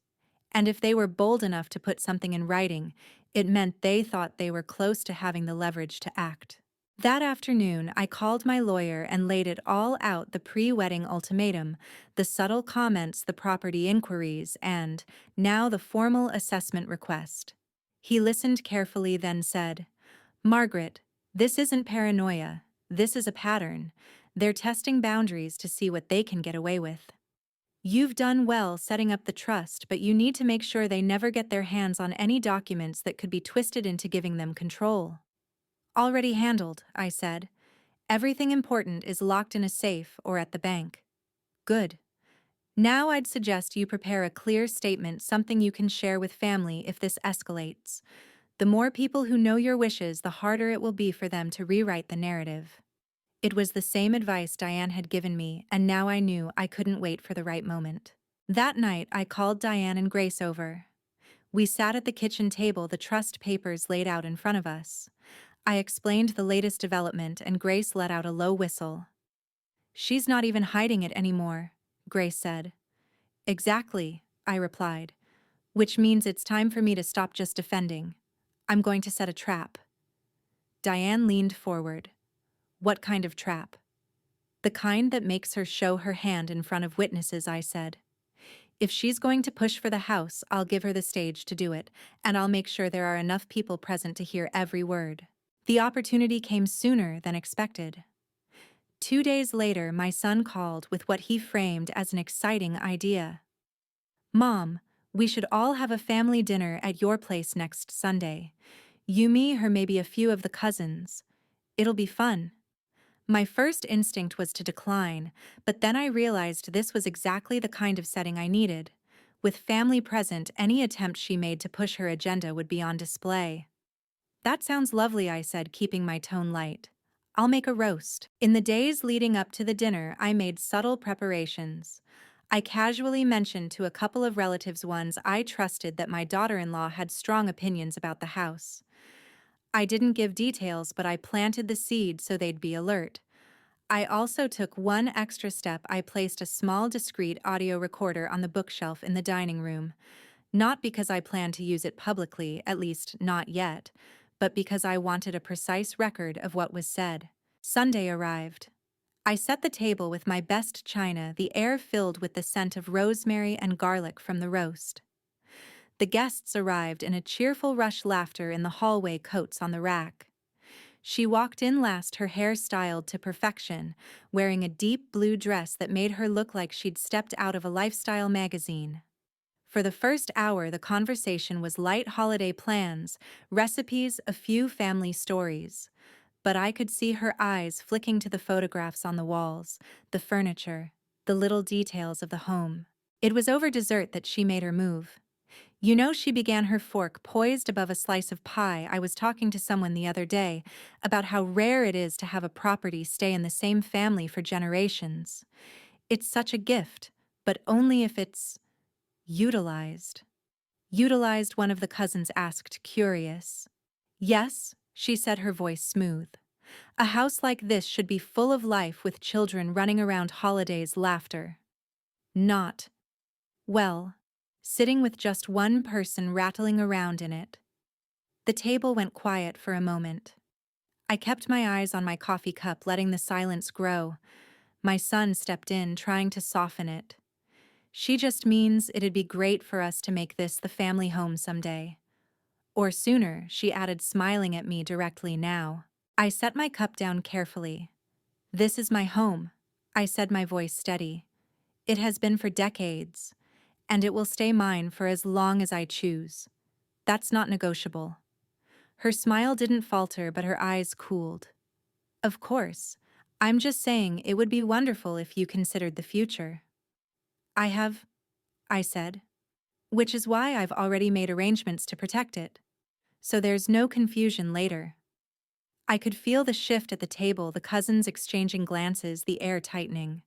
And if they were bold enough to put something in writing, it meant they thought they were close to having the leverage to act. That afternoon, I called my lawyer and laid it all out: the pre-wedding ultimatum, the subtle comments, the property inquiries, and, now, the formal assessment request. He listened carefully, then said, Margaret, this isn't paranoia. This is a pattern. They're testing boundaries to see what they can get away with. You've done well setting up the trust, but you need to make sure they never get their hands on any documents that could be twisted into giving them control. Already handled, I said. Everything important is locked in a safe or at the bank. Good. Now I'd suggest you prepare a clear statement, something you can share with family if this escalates. The more people who know your wishes, the harder it will be for them to rewrite the narrative. It was the same advice Diane had given me, and now I knew I couldn't wait for the right moment. That night, I called Diane and Grace over. We sat at the kitchen table, the trust papers laid out in front of us. I explained the latest development, and Grace let out a low whistle. She's not even hiding it anymore, Grace said. Exactly, I replied. Which means it's time for me to stop just defending. I'm going to set a trap. Diane leaned forward. What kind of trap? The kind that makes her show her hand in front of witnesses, I said. If she's going to push for the house, I'll give her the stage to do it, and I'll make sure there are enough people present to hear every word. The opportunity came sooner than expected. 2 days later, my son called with what he framed as an exciting idea. Mom, we should all have a family dinner at your place next Sunday. You, me, her, maybe a few of the cousins. It'll be fun. My first instinct was to decline, but then I realized this was exactly the kind of setting I needed. With family present, any attempt she made to push her agenda would be on display. That sounds lovely, I said, keeping my tone light. I'll make a roast. In the days leading up to the dinner, I made subtle preparations. I casually mentioned to a couple of relatives ones I trusted that my daughter-in-law had strong opinions about the house. I didn't give details, but I planted the seed so they'd be alert. I also took one extra step. I placed a small discreet audio recorder on the bookshelf in the dining room. Not because I planned to use it publicly, at least not yet, but because I wanted a precise record of what was said. Sunday arrived. I set the table with my best china, the air filled with the scent of rosemary and garlic from the roast. The guests arrived in a cheerful rush, laughter in the hallway, coats on the rack. She walked in last, her hair styled to perfection, wearing a deep blue dress that made her look like she'd stepped out of a lifestyle magazine. For the first hour, the conversation was light: holiday plans, recipes, a few family stories. But I could see her eyes flicking to the photographs on the walls, the furniture, the little details of the home. It was over dessert that she made her move. You know, she began, her fork poised above a slice of pie. I was talking to someone the other day about how rare it is to have a property stay in the same family for generations. It's such a gift, but only if it's utilized. Utilized, one of the cousins asked, curious. Yes, she said, her voice smooth. A house like this should be full of life, with children running around, holidays, laughter. Not. Well, sitting with just one person rattling around in it. The table went quiet for a moment. I kept my eyes on my coffee cup, letting the silence grow. My son stepped in, trying to soften it. She just means it'd be great for us to make this the family home someday. Or sooner, she added, smiling at me directly now. I set my cup down carefully. This is my home, I said, my voice steady. It has been for decades, and it will stay mine for as long as I choose. That's not negotiable. Her smile didn't falter, but her eyes cooled. Of course, I'm just saying it would be wonderful if you considered the future. I said. Which is why I've already made arrangements to protect it. So there's no confusion later. I could feel the shift at the table, the cousins exchanging glances, the air tightening.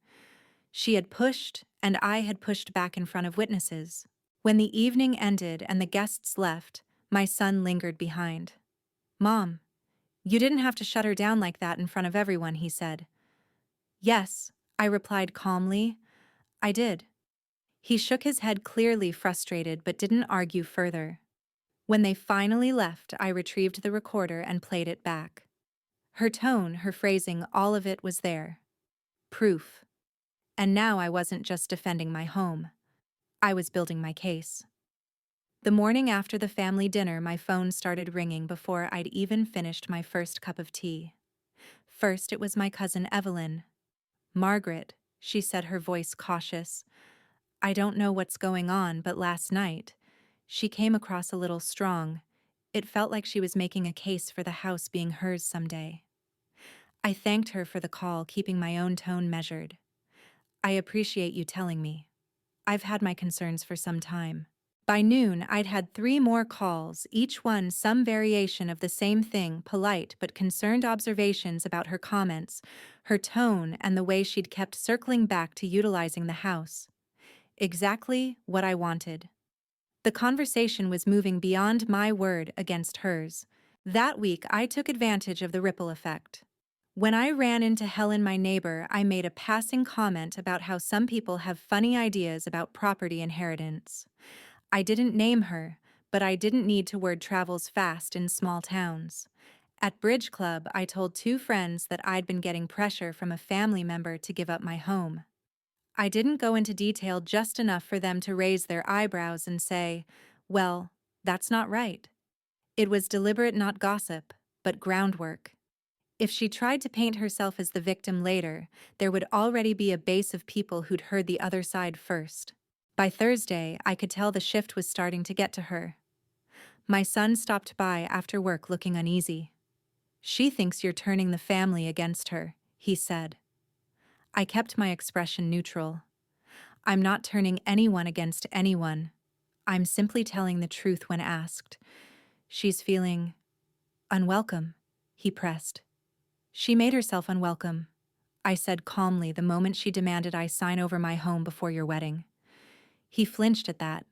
She had pushed, and I had pushed back in front of witnesses. When the evening ended and the guests left, my son lingered behind. Mom, you didn't have to shut her down like that in front of everyone, he said. Yes, I replied calmly. I did. He shook his head, clearly frustrated, but didn't argue further. When they finally left, I retrieved the recorder and played it back. Her tone, her phrasing, all of it was there. Proof. And now I wasn't just defending my home. I was building my case. The morning after the family dinner, my phone started ringing before I'd even finished my first cup of tea. First, it was my cousin Evelyn. Margaret, she said, her voice cautious. I don't know what's going on, but last night, she came across a little strong. It felt like she was making a case for the house being hers someday. I thanked her for the call, keeping my own tone measured. I appreciate you telling me. I've had my concerns for some time. By noon, I'd had 3 more calls, each one some variation of the same thing: polite but concerned observations about her comments, her tone, and the way she'd kept circling back to utilizing the house. Exactly what I wanted. The conversation was moving beyond my word against hers. That week, I took advantage of the ripple effect. When I ran into Helen, my neighbor, I made a passing comment about how some people have funny ideas about property inheritance. I didn't name her, but I didn't need to. Word travels fast in small towns. At Bridge Club, I told 2 friends that I'd been getting pressure from a family member to give up my home. I didn't go into detail, just enough for them to raise their eyebrows and say, well, that's not right. It was deliberate, not gossip, but groundwork. If she tried to paint herself as the victim later, there would already be a base of people who'd heard the other side first. By Thursday, I could tell the shift was starting to get to her. My son stopped by after work looking uneasy. She thinks you're turning the family against her, he said. I kept my expression neutral. I'm not turning anyone against anyone. I'm simply telling the truth when asked. She's feeling unwelcome, he pressed. She made herself unwelcome, I said calmly the moment she demanded I sign over my home before your wedding. He flinched at that,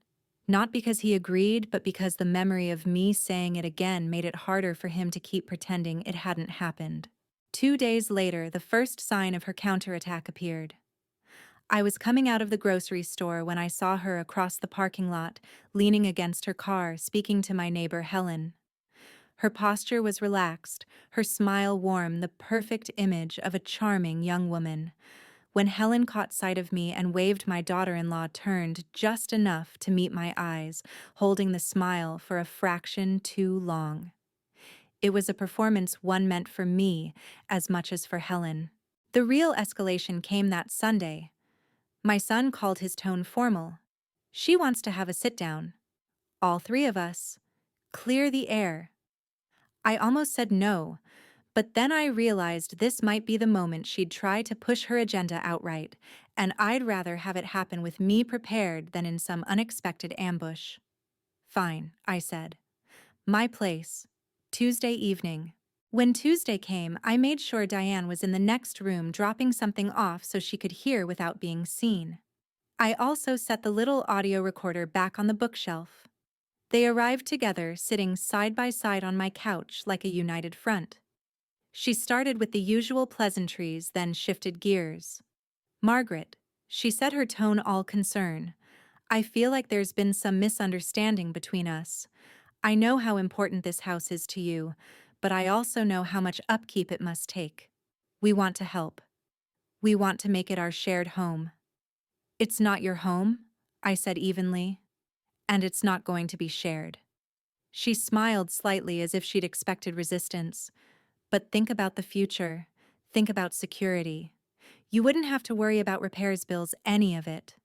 not because he agreed, but because the memory of me saying it again made it harder for him to keep pretending it hadn't happened. 2 days later, the first sign of her counterattack appeared. I was coming out of the grocery store when I saw her across the parking lot, leaning against her car, speaking to my neighbor Helen. Her posture was relaxed, her smile warm, the perfect image of a charming young woman. When Helen caught sight of me and waved, my daughter-in-law turned just enough to meet my eyes, holding the smile for a fraction too long. It was a performance one meant for me as much as for Helen. The real escalation came that Sunday. My son called his tone formal. She wants to have a sit-down. All three of us. Clear the air. I almost said no, but then I realized this might be the moment she'd try to push her agenda outright, and I'd rather have it happen with me prepared than in some unexpected ambush. Fine, I said. My place. Tuesday evening. When Tuesday came, I made sure Diane was in the next room dropping something off so she could hear without being seen. I also set the little audio recorder back on the bookshelf. They arrived together, sitting side by side on my couch like a united front. She started with the usual pleasantries, then shifted gears. Margaret, she said, her tone all concern. I feel like there's been some misunderstanding between us. I know how important this house is to you, but I also know how much upkeep it must take. We want to help. We want to make it our shared home. It's not your home, I said evenly, and it's not going to be shared. She smiled slightly as if she'd expected resistance. But think about the future. Think about security. You wouldn't have to worry about repairs bills, any of it.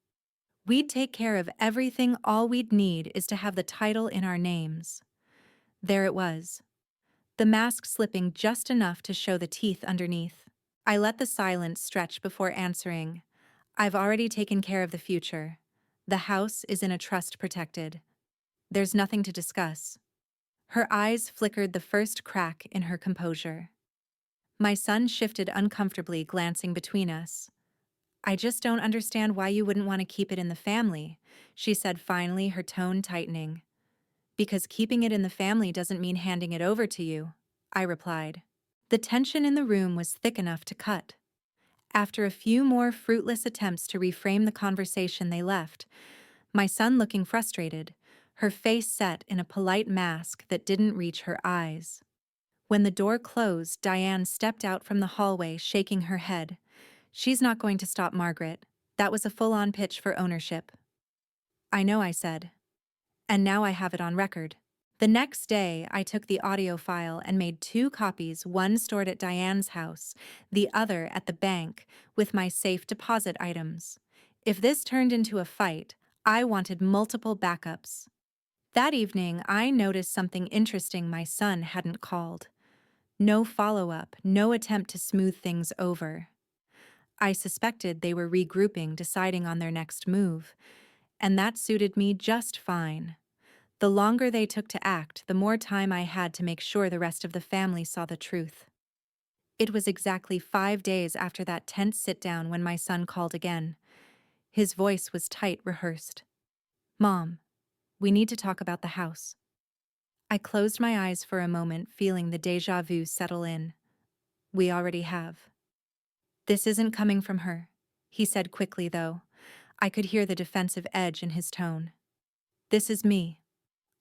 We'd take care of everything. All we'd need is to have the title in our names. There it was. The mask slipping just enough to show the teeth underneath. I let the silence stretch before answering. I've already taken care of the future. The house is in a trust protected. There's nothing to discuss. Her eyes flickered the first crack in her composure. My son shifted uncomfortably, glancing between us. I just don't understand why you wouldn't want to keep it in the family, she said finally, her tone tightening. Because keeping it in the family doesn't mean handing it over to you, I replied. The tension in the room was thick enough to cut. After a few more fruitless attempts to reframe the conversation, they left, my son looking frustrated, her face set in a polite mask that didn't reach her eyes. When the door closed, Diane stepped out from the hallway, shaking her head. She's not going to stop Margaret. That was a full-on pitch for ownership. I know, I said. And now I have it on record. The next day, I took the audio file and made 2 copies, one stored at Diane's house, the other at the bank, with my safe deposit items. If this turned into a fight, I wanted multiple backups. That evening, I noticed something interesting. My son hadn't called. No follow-up, no attempt to smooth things over. I suspected they were regrouping, deciding on their next move, and that suited me just fine. The longer they took to act, the more time I had to make sure the rest of the family saw the truth. It was exactly 5 days after that tense sit-down when my son called again. His voice was tight, rehearsed. Mom, we need to talk about the house. I closed my eyes for a moment, feeling the déjà vu settle in. We already have. This isn't coming from her, he said quickly, though. I could hear the defensive edge in his tone. This is me.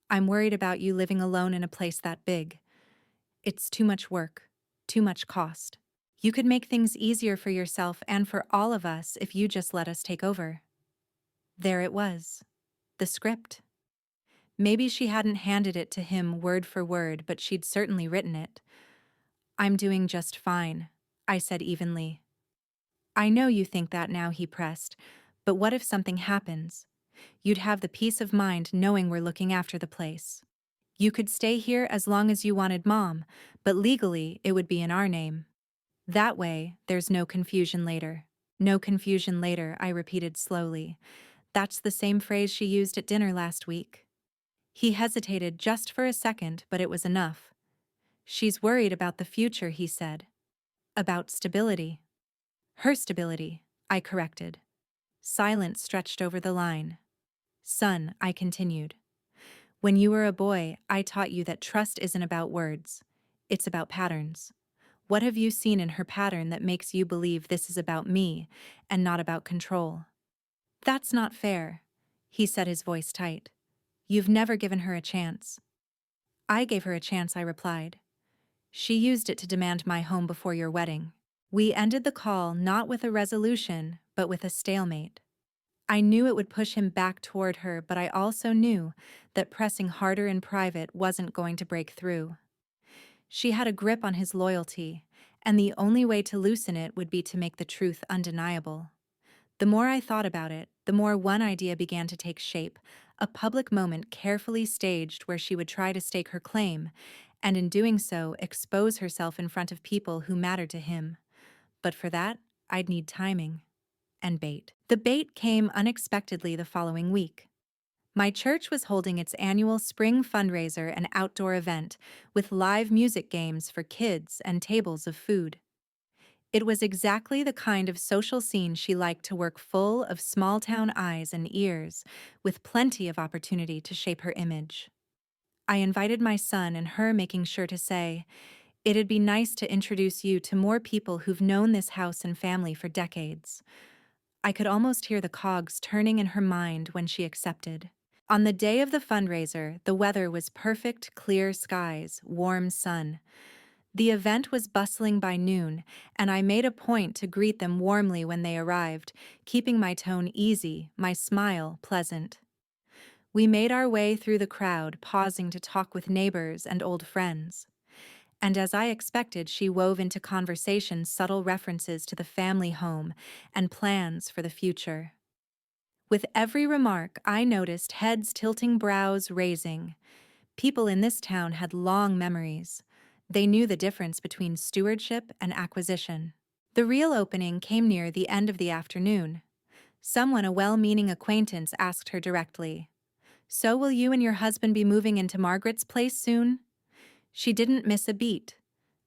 I'm worried about you living alone in a place that big. It's too much work, too much cost. You could make things easier for yourself and for all of us if you just let us take over. There it was. The script. Maybe she hadn't handed it to him word for word, but she'd certainly written it. I'm doing just fine, I said evenly. I know you think that now, he pressed, but what if something happens? You'd have the peace of mind knowing we're looking after the place. You could stay here as long as you wanted, Mom, but legally it would be in our name. That way, there's no confusion later. No confusion later, I repeated slowly. That's the same phrase she used at dinner last week. He hesitated just for a second, but it was enough. She's worried about the future, he said. About stability. Her stability, I corrected. Silence stretched over the line. Son, I continued. When you were a boy, I taught you that trust isn't about words. It's about patterns. What have you seen in her pattern that makes you believe this is about me and not about control? That's not fair, he said, his voice tight. You've never given her a chance. I gave her a chance, I replied. She used it to demand my home before your wedding. We ended the call not with a resolution, but with a stalemate. I knew it would push him back toward her, but I also knew that pressing harder in private wasn't going to break through. She had a grip on his loyalty, and the only way to loosen it would be to make the truth undeniable. The more I thought about it, the more one idea began to take shape, a public moment carefully staged where she would try to stake her claim, and in doing so, expose herself in front of people who mattered to him. But for that, I'd need timing and bait. The bait came unexpectedly the following week. My church was holding its annual spring fundraiser and outdoor event with live music games for kids and tables of food. It was exactly the kind of social scene she liked to work, full of small-town eyes and ears, with plenty of opportunity to shape her image. I invited my son and her, making sure to say, "It'd be nice to introduce you to more people who've known this house and family for decades." I could almost hear the cogs turning in her mind when she accepted. On the day of the fundraiser, the weather was perfect, clear skies, warm sun. The event was bustling by noon, and I made a point to greet them warmly when they arrived, keeping my tone easy, my smile pleasant. We made our way through the crowd, pausing to talk with neighbors and old friends. And as I expected, she wove into conversation subtle references to the family home and plans for the future. With every remark, I noticed heads tilting, brows raising. People in this town had long memories. They knew the difference between stewardship and acquisition. The real opening came near the end of the afternoon. Someone, a well-meaning acquaintance, asked her directly, "So will you and your husband be moving into Margaret's place soon?" She didn't miss a beat.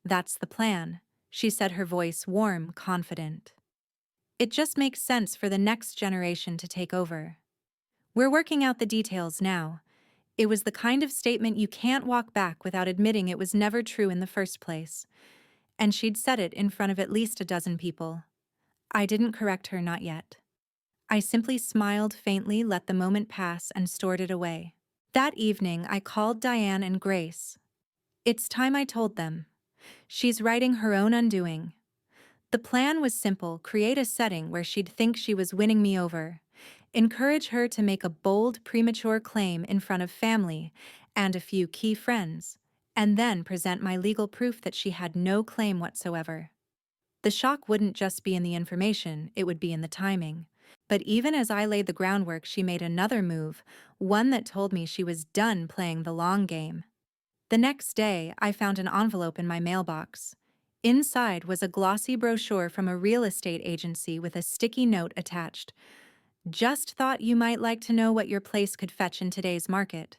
"That's the plan," she said, her voice warm, confident. "It just makes sense for the next generation to take over. We're working out the details now." It was the kind of statement you can't walk back without admitting it was never true in the first place. And she'd said it in front of at least a dozen people. I didn't correct her, not yet. I simply smiled faintly, let the moment pass, and stored it away. That evening, I called Diane and Grace. "It's time I told them. She's writing her own undoing." The plan was simple: create a setting where she'd think she was winning me over. Encourage her to make a bold, premature claim in front of family and a few key friends, and then present my legal proof that she had no claim whatsoever. The shock wouldn't just be in the information, it would be in the timing. But even as I laid the groundwork, she made another move, one that told me she was done playing the long game. The next day, I found an envelope in my mailbox. Inside was a glossy brochure from a real estate agency with a sticky note attached. "Just thought you might like to know what your place could fetch in today's market."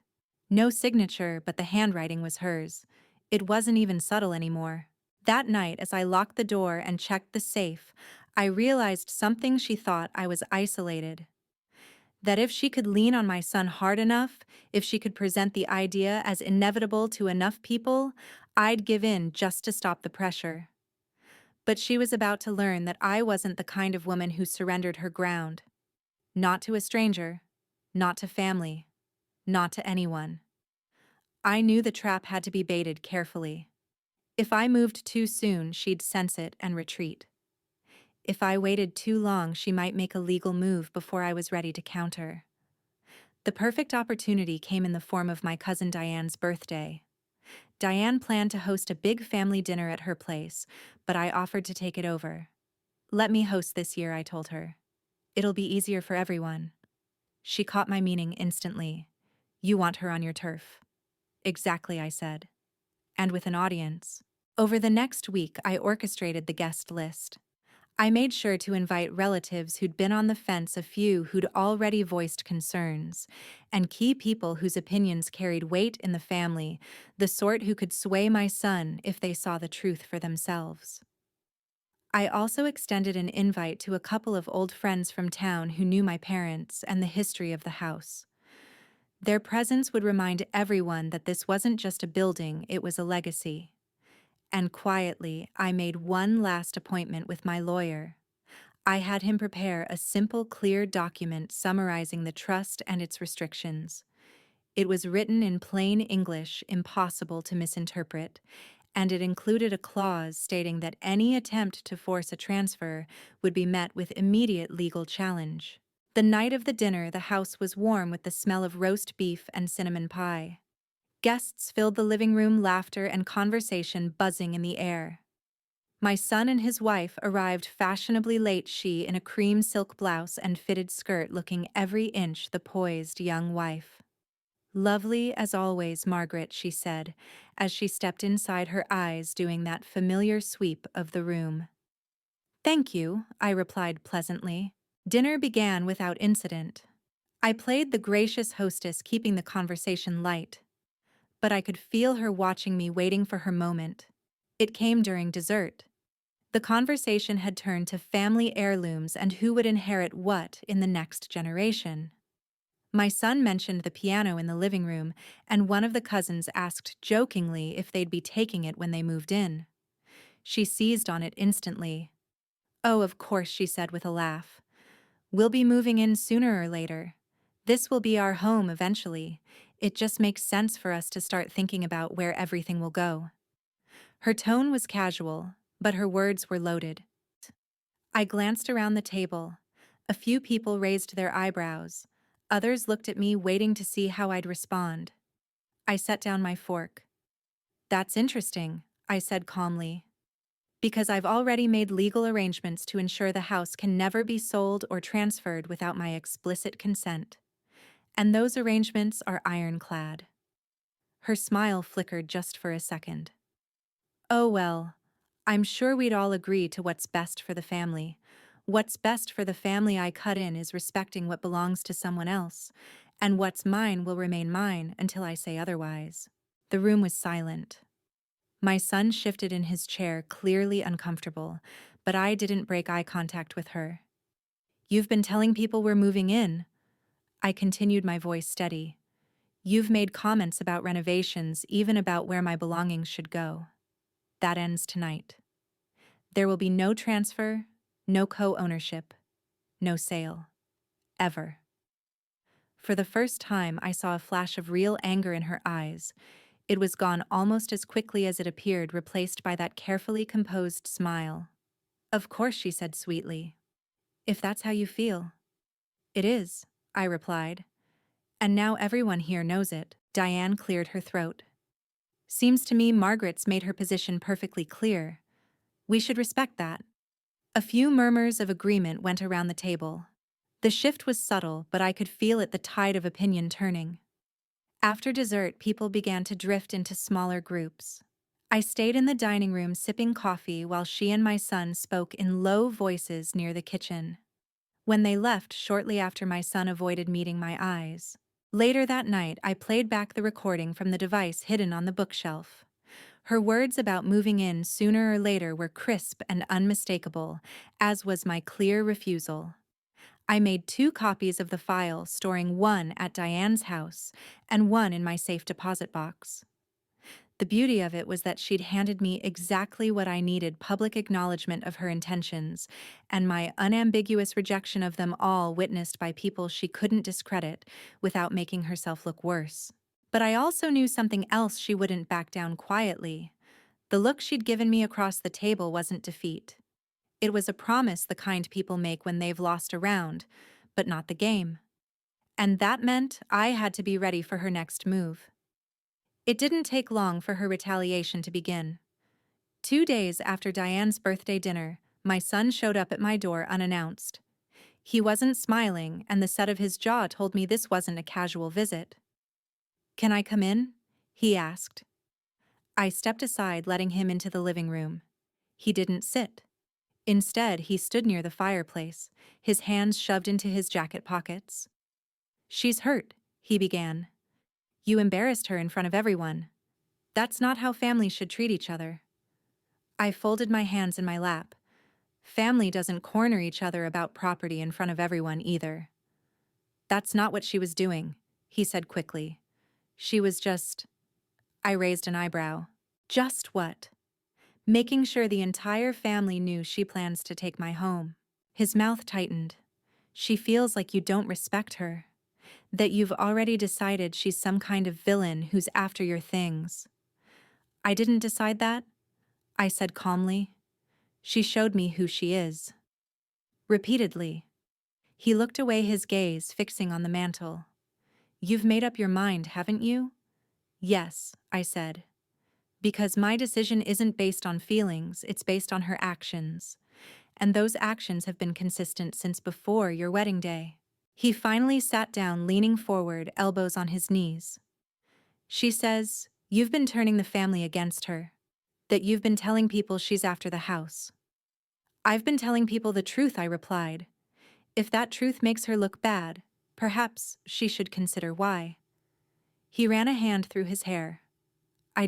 No signature, but the handwriting was hers. It wasn't even subtle anymore. That night, as I locked the door and checked the safe, I realized something. She thought I was isolated. That if she could lean on my son hard enough, if she could present the idea as inevitable to enough people, I'd give in just to stop the pressure. But she was about to learn that I wasn't the kind of woman who surrendered her ground. Not to a stranger, not to family, not to anyone. I knew the trap had to be baited carefully. If I moved too soon, she'd sense it and retreat. If I waited too long, she might make a legal move before I was ready to counter. The perfect opportunity came in the form of my cousin Diane's birthday. Diane planned to host a big family dinner at her place, but I offered to take it over. "Let me host this year," I told her. "It'll be easier for everyone." She caught my meaning instantly. "You want her on your turf." "Exactly," I said. "And with an audience." Over the next week, I orchestrated the guest list. I made sure to invite relatives who'd been on the fence, a few who'd already voiced concerns, and key people whose opinions carried weight in the family, the sort who could sway my son if they saw the truth for themselves. I also extended an invite to a couple of old friends from town who knew my parents and the history of the house. Their presence would remind everyone that this wasn't just a building, it was a legacy. And quietly, I made one last appointment with my lawyer. I had him prepare a simple, clear document summarizing the trust and its restrictions. It was written in plain English, impossible to misinterpret, and it included a clause stating that any attempt to force a transfer would be met with immediate legal challenge. The night of the dinner, the house was warm with the smell of roast beef and cinnamon pie. Guests filled the living room, laughter and conversation buzzing in the air. My son and his wife arrived fashionably late, she in a cream silk blouse and fitted skirt, looking every inch the poised young wife. "Lovely as always, Margaret," she said, as she stepped inside, her eyes doing that familiar sweep of the room. "Thank you," I replied pleasantly. Dinner began without incident. I played the gracious hostess, keeping the conversation light. But I could feel her watching me, waiting for her moment. It came during dessert. The conversation had turned to family heirlooms and who would inherit what in the next generation. My son mentioned the piano in the living room, and one of the cousins asked jokingly if they'd be taking it when they moved in. She seized on it instantly. "Oh, of course," she said with a laugh. "We'll be moving in sooner or later. This will be our home eventually. It just makes sense for us to start thinking about where everything will go." Her tone was casual, but her words were loaded. I glanced around the table. A few people raised their eyebrows. Others looked at me, waiting to see how I'd respond. I set down my fork. "That's interesting," I said calmly, "because I've already made legal arrangements to ensure the house can never be sold or transferred without my explicit consent. And those arrangements are ironclad." Her smile flickered just for a second. "Oh well, I'm sure we'd all agree to what's best for the family. What's best for the family I cut in is respecting what belongs to someone else, and what's mine will remain mine until I say otherwise." The room was silent. My son shifted in his chair, clearly uncomfortable, but I didn't break eye contact with her. "You've been telling people we're moving in." I continued, my voice steady. "You've made comments about renovations, even about where my belongings should go. That ends tonight. There will be no transfer, no co-ownership, no sale. Ever." For the first time, I saw a flash of real anger in her eyes. It was gone almost as quickly as it appeared, replaced by that carefully composed smile. "Of course," she said sweetly. "If that's how you feel." "It is," I replied. "And now everyone here knows it." Diane cleared her throat. "Seems to me Margaret's made her position perfectly clear. We should respect that." A few murmurs of agreement went around the table. The shift was subtle, but I could feel it, the tide of opinion turning. After dessert, people began to drift into smaller groups. I stayed in the dining room sipping coffee while she and my son spoke in low voices near the kitchen. When they left shortly after, my son avoided meeting my eyes. Later that night, I played back the recording from the device hidden on the bookshelf. Her words about moving in sooner or later were crisp and unmistakable, as was my clear refusal. I made 2 copies of the file, storing one at Diane's house and one in my safe deposit box. The beauty of it was that she'd handed me exactly what I needed: public acknowledgement of her intentions, and my unambiguous rejection of them, all witnessed by people she couldn't discredit without making herself look worse. But I also knew something else: she wouldn't back down quietly. The look she'd given me across the table wasn't defeat. It was a promise, the kind people make when they've lost a round, but not the game. And that meant I had to be ready for her next move. It didn't take long for her retaliation to begin. 2 days after Diane's birthday dinner, my son showed up at my door unannounced. He wasn't smiling, and the set of his jaw told me this wasn't a casual visit. "Can I come in?" he asked. I stepped aside, letting him into the living room. He didn't sit. Instead, he stood near the fireplace, his hands shoved into his jacket pockets. "She's hurt," he began. "You embarrassed her in front of everyone. That's not how families should treat each other." I folded my hands in my lap. Family doesn't corner each other about property in front of everyone either. "That's not what she was doing," he said quickly. "She was just—" I raised an eyebrow. "Just what?" "Making sure the entire family knew she plans to take my home." His mouth tightened. "She feels like you don't respect her. That you've already decided she's some kind of villain who's after your things." "I didn't decide that," I said calmly. "She showed me who she is." Repeatedly. He looked away, his gaze fixing on the mantel. "You've made up your mind, haven't you?" "Yes," I said. "Because my decision isn't based on feelings, it's based on her actions. And those actions have been consistent since before your wedding day." He finally sat down, leaning forward, elbows on his knees. "She says, you've been turning the family against her. That you've been telling people she's after the house." "I've been telling people the truth," I replied. "If that truth makes her look bad, perhaps she should consider why." He ran a hand through his hair. I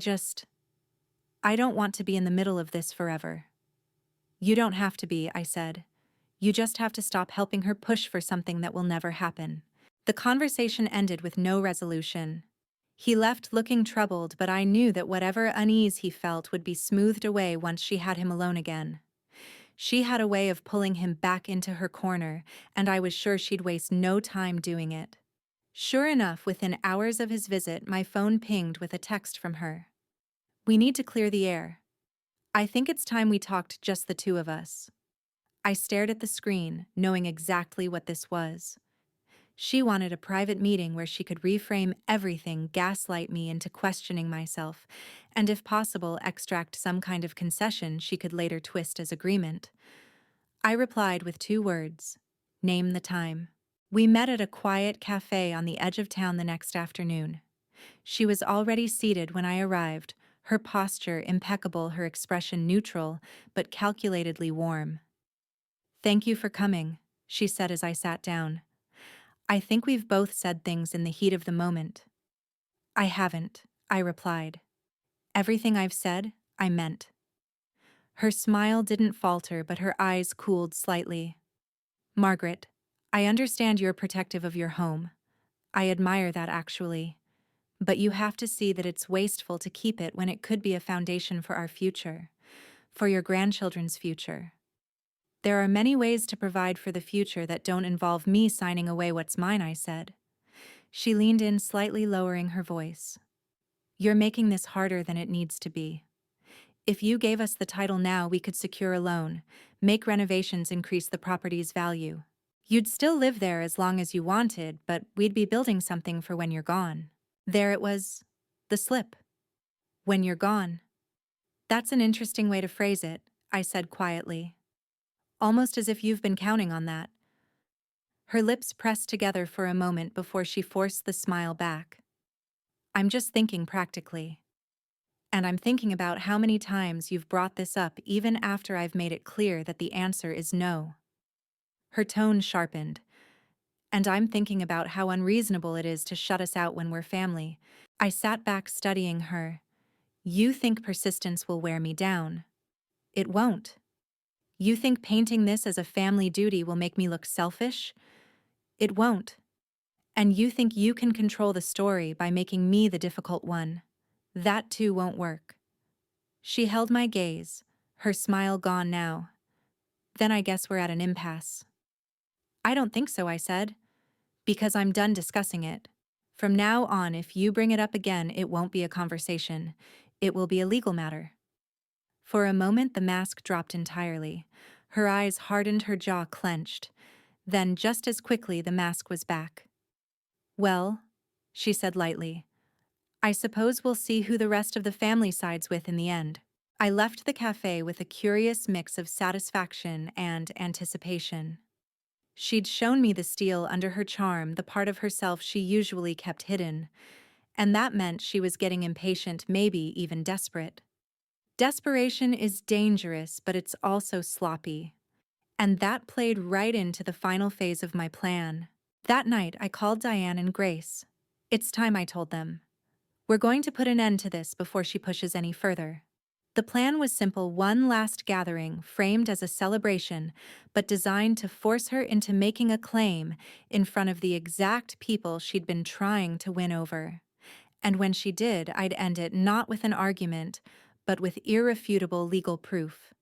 don't want to be in the middle of this forever." "You don't have to be," I said. "You just have to stop helping her push for something that will never happen." The conversation ended with no resolution. He left looking troubled, but I knew that whatever unease he felt would be smoothed away once she had him alone again. She had a way of pulling him back into her corner, and I was sure she'd waste no time doing it. Sure enough, within hours of his visit, my phone pinged with a text from her. "We need to clear the air. I think it's time we talked, just the two of us." I stared at the screen, knowing exactly what this was. She wanted a private meeting where she could reframe everything, gaslight me into questioning myself, and if possible, extract some kind of concession she could later twist as agreement. I replied with 2 words: "Name the time." We met at a quiet cafe on the edge of town the next afternoon. She was already seated when I arrived, her posture impeccable, her expression neutral, but calculatedly warm. "Thank you for coming," she said as I sat down. "I think we've both said things in the heat of the moment." "I haven't," I replied. "Everything I've said, I meant." Her smile didn't falter, but her eyes cooled slightly. "Margaret, I understand you're protective of your home. I admire that, actually. But you have to see that it's wasteful to keep it when it could be a foundation for our future, for your grandchildren's future. There are many ways to provide for the future that don't involve me signing away what's mine," I said. She leaned in, slightly lowering her voice. "You're making this harder than it needs to be. If you gave us the title now, we could secure a loan, make renovations, increase the property's value. You'd still live there as long as you wanted, but we'd be building something for when you're gone." There it was. The slip. "When you're gone." "That's an interesting way to phrase it," I said quietly. "Almost as if you've been counting on that." Her lips pressed together for a moment before she forced the smile back. "I'm just thinking practically. And I'm thinking about how many times you've brought this up even after I've made it clear that the answer is no." Her tone sharpened. "And I'm thinking about how unreasonable it is to shut us out when we're family." I sat back, studying her. "You think persistence will wear me down. It won't. You think painting this as a family duty will make me look selfish. It won't. And you think you can control the story by making me the difficult one. That too won't work." She held my gaze, her smile gone now. "Then I guess we're at an impasse." "I don't think so," I said. "Because I'm done discussing it. From now on, if you bring it up again, it won't be a conversation. It will be a legal matter." For a moment, the mask dropped entirely. Her eyes hardened, her jaw clenched. Then, just as quickly, the mask was back. "Well," she said lightly, "I suppose we'll see who the rest of the family sides with in the end." I left the cafe with a curious mix of satisfaction and anticipation. She'd shown me the steel under her charm, the part of herself she usually kept hidden, And that meant she was getting impatient, maybe even desperate. Desperation is dangerous, but it's also sloppy. And that played right into the final phase of my plan. That night, I called Diane and Grace. It's time, I told them. We're going to put an end to this before she pushes any further. The plan was simple: one last gathering, framed as a celebration, but designed to force her into making a claim in front of the exact people she'd been trying to win over. And when she did, I'd end it not with an argument, but with irrefutable legal proof.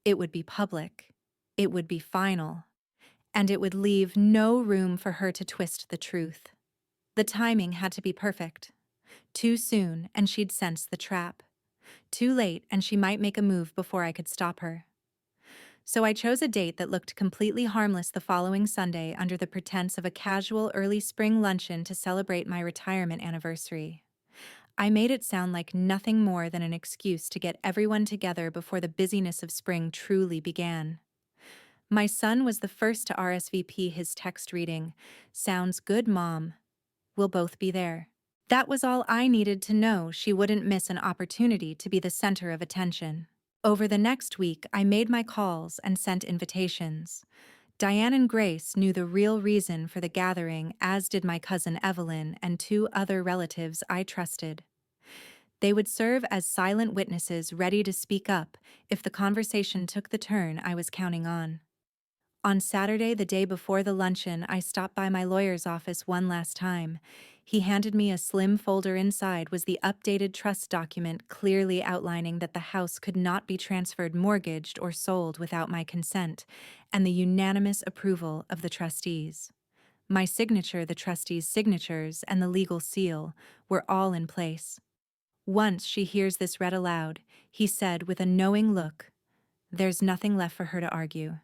It would be public. It would be final. And it would leave no room for her to twist the truth. The timing had to be perfect. Too soon, and she'd sense the trap. Too late, and she might make a move before I could stop her. So I chose a date that looked completely harmless: the following Sunday, under the pretense of a casual early spring luncheon to celebrate my retirement anniversary. I made it sound like nothing more than an excuse to get everyone together before the busyness of spring truly began. My son was the first to RSVP his text reading, "Sounds good, Mom. We'll both be there." That was all I needed to know. She wouldn't miss an opportunity to be the center of attention. Over the next week, I made my calls and sent invitations. Diane and Grace knew the real reason for the gathering, as did my cousin Evelyn and two other relatives I trusted. They would serve as silent witnesses, ready to speak up if the conversation took the turn I was counting on. On Saturday, the day before the luncheon, I stopped by my lawyer's office one last time. He handed me a slim folder. Inside was the updated trust document, clearly outlining that the house could not be transferred, mortgaged, or sold without my consent, and the unanimous approval of the trustees. My signature, the trustees' signatures, and the legal seal were all in place. Once she hears this read aloud, he said with a knowing look, "There's nothing left for her to argue."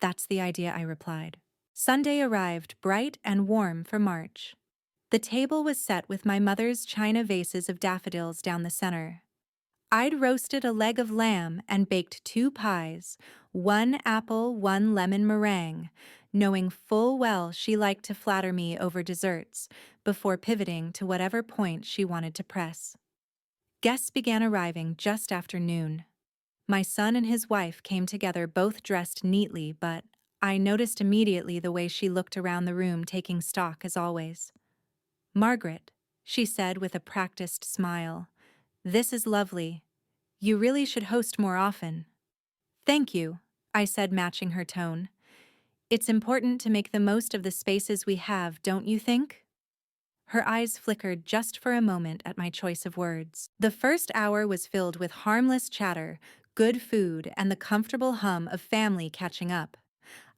"That's the idea," I replied. Sunday arrived, bright and warm for March. The table was set with my mother's china vases of daffodils down the center. I'd roasted a leg of lamb and baked 2 pies, 1 apple, 1 lemon meringue, knowing full well she liked to flatter me over desserts before pivoting to whatever point she wanted to press. Guests began arriving just after noon. My son and his wife came together, both dressed neatly, but I noticed immediately the way she looked around the room, taking stock as always. "Margaret," she said with a practiced smile, "this is lovely. You really should host more often." "Thank you," I said, matching her tone. "It's important to make the most of the spaces we have, don't you think?" Her eyes flickered just for a moment at my choice of words. The first hour was filled with harmless chatter, good food, and the comfortable hum of family catching up.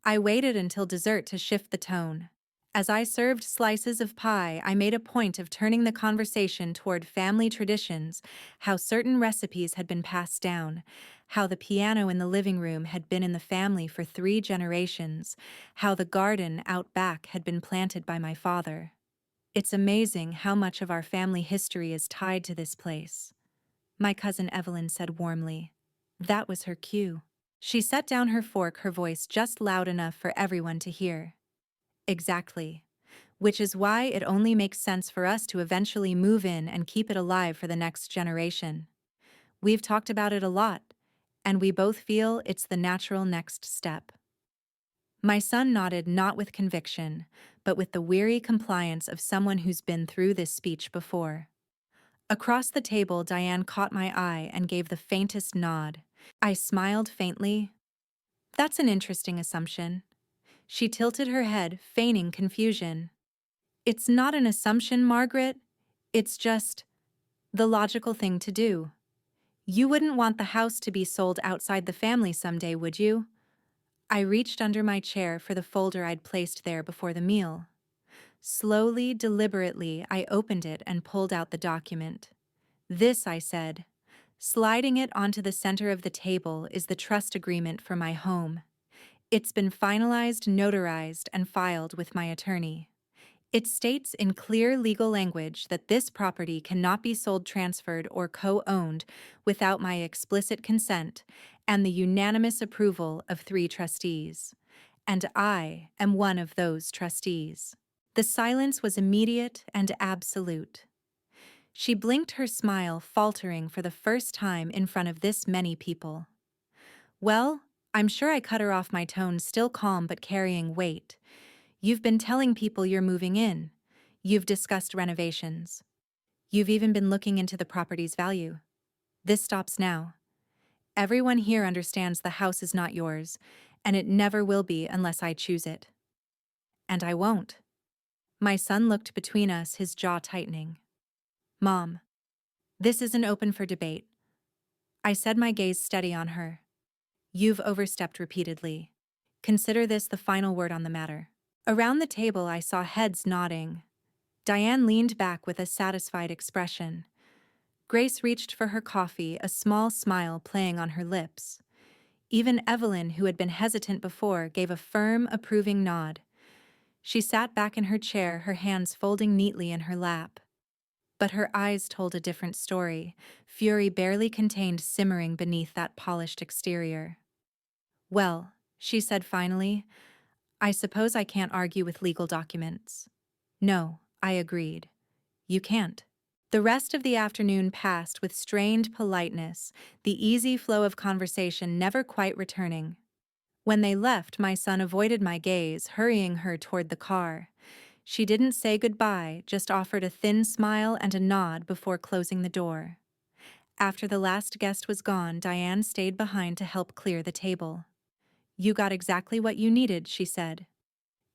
I waited until dessert to shift the tone. As I served slices of pie, I made a point of turning the conversation toward family traditions, how certain recipes had been passed down, how the piano in the living room had been in the family for 3 generations, how the garden out back had been planted by my father. "It's amazing how much of our family history is tied to this place," my cousin Evelyn said warmly. That was her cue. She set down her fork, her voice just loud enough for everyone to hear. "Exactly. Which is why it only makes sense for us to eventually move in and keep it alive for the next generation. We've talked about it a lot, and we both feel it's the natural next step." My son nodded, not with conviction, but with the weary compliance of someone who's been through this speech before. Across the table, Diane caught my eye and gave the faintest nod. I smiled faintly. "That's an interesting assumption." She tilted her head, feigning confusion. "It's not an assumption, Margaret. It's just the logical thing to do. You wouldn't want the house to be sold outside the family someday, would you?" I reached under my chair for the folder I'd placed there before the meal. Slowly, deliberately, I opened it and pulled out the document. "This," I said, sliding it onto the center of the table, "is the trust agreement for my home. It's been finalized, notarized, and filed with my attorney. It states in clear legal language that this property cannot be sold, transferred, or co-owned without my explicit consent and the unanimous approval of 3 trustees. And I am one of those trustees." The silence was immediate and absolute. She blinked, her smile faltering for the first time in front of this many people. Well, I'm sure I cut her off, my tone still calm but carrying weight. You've been telling people you're moving in. You've discussed renovations. You've even been looking into the property's value. This stops now. Everyone here understands the house is not yours, and it never will be unless I choose it. And I won't. My son looked between us, his jaw tightening. Mom, this isn't open for debate. I said, my gaze steady on her. You've overstepped repeatedly. Consider this the final word on the matter. Around the table, I saw heads nodding. Diane leaned back with a satisfied expression. Grace reached for her coffee, a small smile playing on her lips. Even Evelyn, who had been hesitant before, gave a firm, approving nod. She sat back in her chair, her hands folding neatly in her lap. But her eyes told a different story, fury barely contained simmering beneath that polished exterior. Well, she said finally, I suppose I can't argue with legal documents. No, I agreed. You can't. The rest of the afternoon passed with strained politeness, the easy flow of conversation never quite returning. When they left, my son avoided my gaze, hurrying her toward the car. She didn't say goodbye, just offered a thin smile and a nod before closing the door. After the last guest was gone, Diane stayed behind to help clear the table. You got exactly what you needed, she said.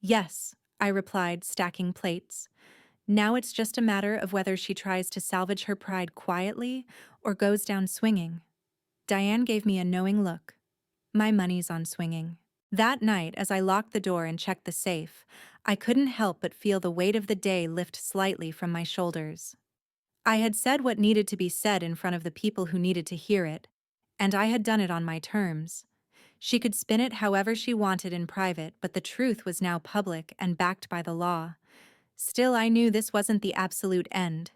Yes, I replied, stacking plates. Now it's just a matter of whether she tries to salvage her pride quietly or goes down swinging. Diane gave me a knowing look. My money's on swinging. That night, as I locked the door and checked the safe, I couldn't help but feel the weight of the day lift slightly from my shoulders. I had said what needed to be said in front of the people who needed to hear it, and I had done it on my terms. She could spin it however she wanted in private, but the truth was now public and backed by the law. Still, I knew this wasn't the absolute end.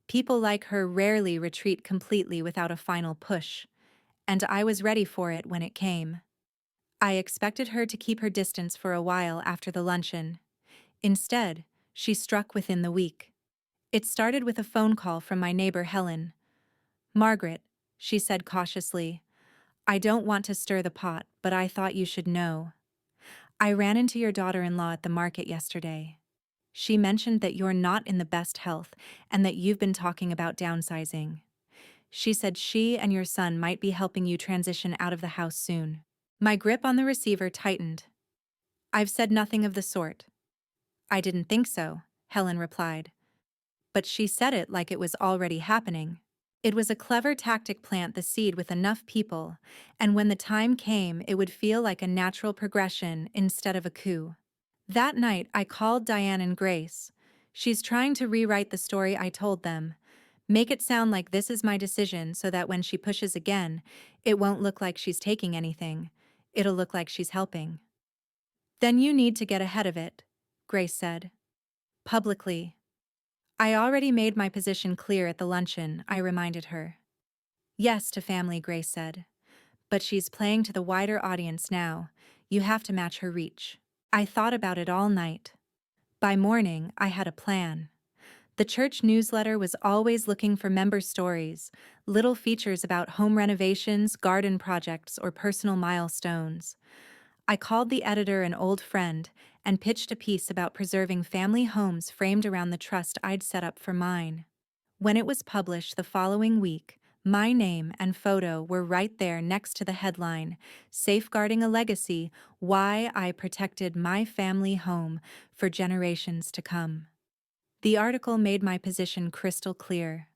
People like her rarely retreat completely without a final push, and I was ready for it when it came. I expected her to keep her distance for a while after the luncheon. Instead, she struck within the week. It started with a phone call from my neighbor Helen. Margaret, she said cautiously, I don't want to stir the pot, but I thought you should know. I ran into your daughter-in-law at the market yesterday. She mentioned that you're not in the best health and that you've been talking about downsizing. She said she and your son might be helping you transition out of the house soon. My grip on the receiver tightened. I've said nothing of the sort. I didn't think so, Helen replied. But she said it like it was already happening. It was a clever tactic: plant the seed with enough people, and when the time came, it would feel like a natural progression instead of a coup. That night, I called Diane and Grace. She's trying to rewrite the story I told them. Make it sound like this is my decision so that when she pushes again, it won't look like she's taking anything. It'll look like she's helping. Then you need to get ahead of it, Grace said. Publicly. I already made my position clear at the luncheon, I reminded her. Yes to family, Grace said. But she's playing to the wider audience now. You have to match her reach. I thought about it all night. By morning, I had a plan. The church newsletter was always looking for member stories, little features about home renovations, garden projects, or personal milestones. I called the editor, an old friend, and pitched a piece about preserving family homes framed around the trust I'd set up for mine. When it was published the following week, my name and photo were right there next to the headline, Safeguarding a Legacy: Why I Protected My Family Home for Generations to Come. The article made my position crystal clear.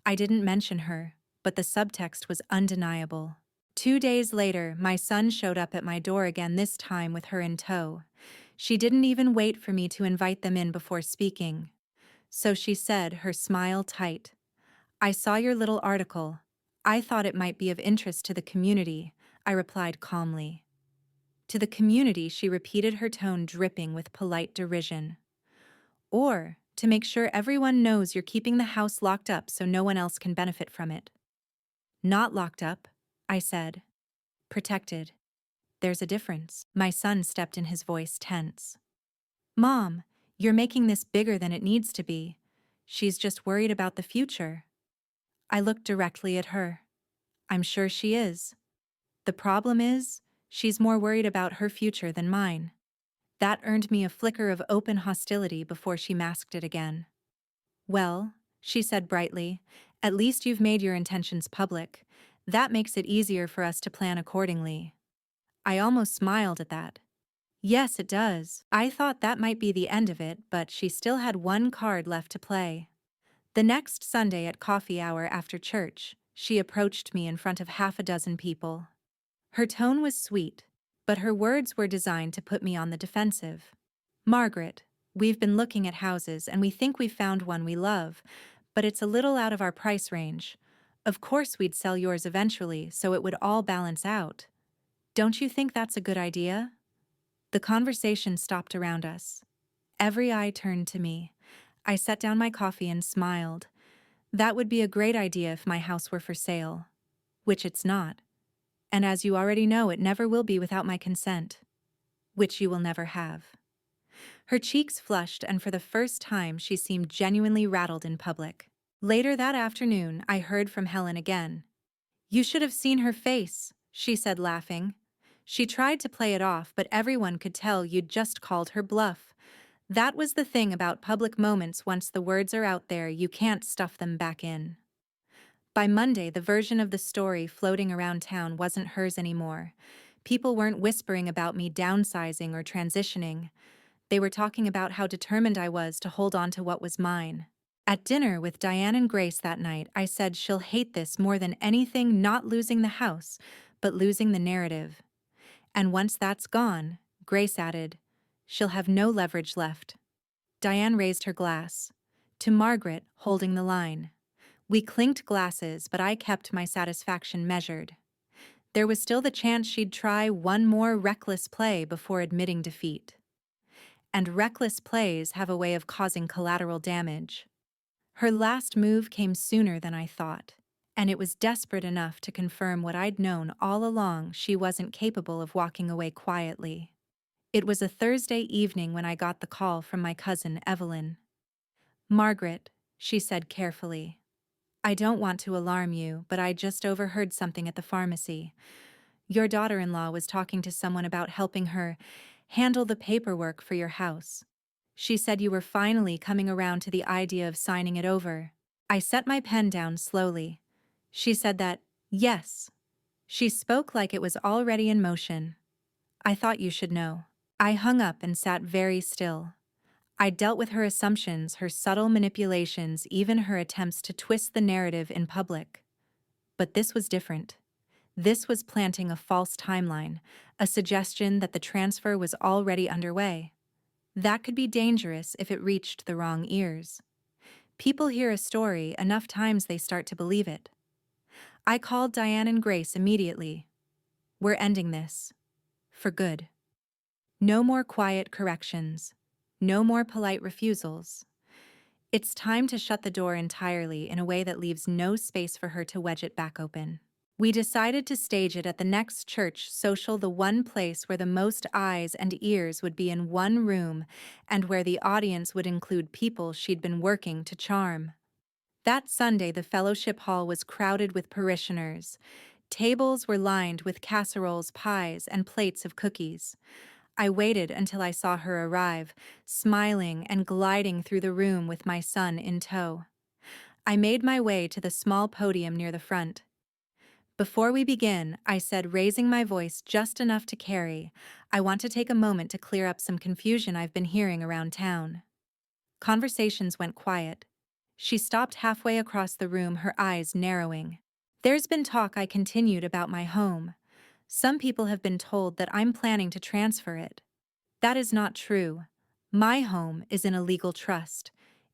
I didn't mention her, but the subtext was undeniable. 2 days later, my son showed up at my door again, this time with her in tow. She didn't even wait for me to invite them in before speaking. So she said, her smile tight, I saw your little article. I thought it might be of interest to the community, I replied calmly. To the community, she repeated, her tone dripping with polite derision. Or to make sure everyone knows you're keeping the house locked up so no one else can benefit from it. Not locked up, I said. Protected. There's a difference. My son stepped in, his voice tense. Mom, you're making this bigger than it needs to be. She's just worried about the future. I looked directly at her. I'm sure she is. The problem is, she's more worried about her future than mine. That earned me a flicker of open hostility before she masked it again. Well, she said brightly, at least you've made your intentions public. That makes it easier for us to plan accordingly. I almost smiled at that. Yes, it does. I thought that might be the end of it, but she still had one card left to play. The next Sunday at coffee hour after church, she approached me in front of half a dozen people. Her tone was sweet, but her words were designed to put me on the defensive. Margaret, we've been looking at houses and we think we've found one we love, but it's a little out of our price range. Of course we'd sell yours eventually, so it would all balance out. Don't you think that's a good idea? The conversation stopped around us. Every eye turned to me. I set down my coffee and smiled. That would be a great idea if my house were for sale. Which it's not. And as you already know, it never will be without my consent. Which you will never have. Her cheeks flushed, and for the first time she seemed genuinely rattled in public. Later that afternoon, I heard from Helen again. You should have seen her face, she said, laughing. She tried to play it off, but everyone could tell you'd just called her bluff. That was the thing about public moments. Once the words are out there, you can't stuff them back in. By Monday, the version of the story floating around town wasn't hers anymore. People weren't whispering about me downsizing or transitioning. They were talking about how determined I was to hold on to what was mine. At dinner with Diane and Grace that night, I said she'll hate this more than anything, not losing the house, but losing the narrative. And once that's gone, Grace added, she'll have no leverage left. Diane raised her glass. To Margaret, holding the line. We clinked glasses, but I kept my satisfaction measured. There was still the chance she'd try one more reckless play before admitting defeat. And reckless plays have a way of causing collateral damage. Her last move came sooner than I thought, and it was desperate enough to confirm what I'd known all along: she wasn't capable of walking away quietly. It was a Thursday evening when I got the call from my cousin Evelyn. Margaret, she said carefully, I don't want to alarm you, but I just overheard something at the pharmacy. Your daughter-in-law was talking to someone about helping her handle the paperwork for your house. She said you were finally coming around to the idea of signing it over. I set my pen down slowly. She said that, yes. She spoke like it was already in motion. I thought you should know. I hung up and sat very still. I dealt with her assumptions, her subtle manipulations, even her attempts to twist the narrative in public. But this was different. This was planting a false timeline, a suggestion that the transfer was already underway. That could be dangerous if it reached the wrong ears. People hear a story enough times they start to believe it. I called Diane and Grace immediately. We're ending this. For good. No more quiet corrections. No more polite refusals. It's time to shut the door entirely in a way that leaves no space for her to wedge it back open. We decided to stage it at the next church social, the one place where the most eyes and ears would be in one room and where the audience would include people she'd been working to charm. That Sunday, the fellowship hall was crowded with parishioners. Tables were lined with casseroles, pies, and plates of cookies. I waited until I saw her arrive, smiling and gliding through the room with my son in tow. I made my way to the small podium near the front. Before we begin, I said, raising my voice just enough to carry, I want to take a moment to clear up some confusion I've been hearing around town. Conversations went quiet. She stopped halfway across the room, her eyes narrowing. There's been talk, I continued, about my home. Some people have been told that I'm planning to transfer it. That is not true. My home is in a legal trust.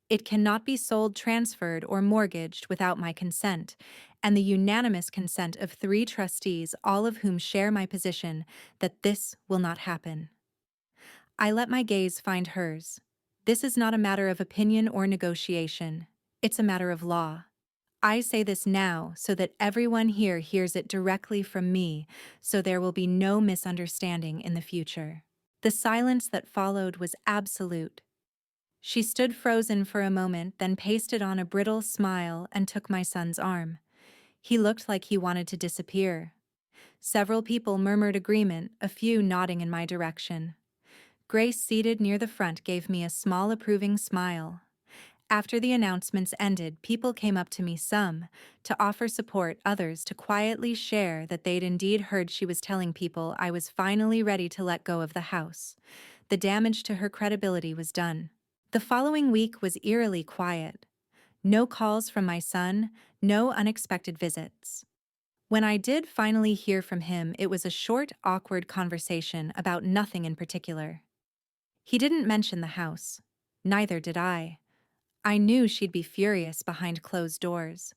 It cannot be sold, transferred, or mortgaged without my consent, and the unanimous consent of 3 trustees, all of whom share my position that this will not happen. I let my gaze find hers. This is not a matter of opinion or negotiation. It's a matter of law. I say this now so that everyone here hears it directly from me, so there will be no misunderstanding in the future. The silence that followed was absolute. She stood frozen for a moment, then pasted on a brittle smile and took my son's arm. He looked like he wanted to disappear. Several people murmured agreement, a few nodding in my direction. Grace, seated near the front, gave me a small approving smile. After the announcements ended, people came up to me, some to offer support, others to quietly share that they'd indeed heard she was telling people I was finally ready to let go of the house. The damage to her credibility was done. The following week was eerily quiet. No calls from my son, no unexpected visits. When I did finally hear from him, it was a short, awkward conversation about nothing in particular. He didn't mention the house. Neither did I. I knew she'd be furious behind closed doors,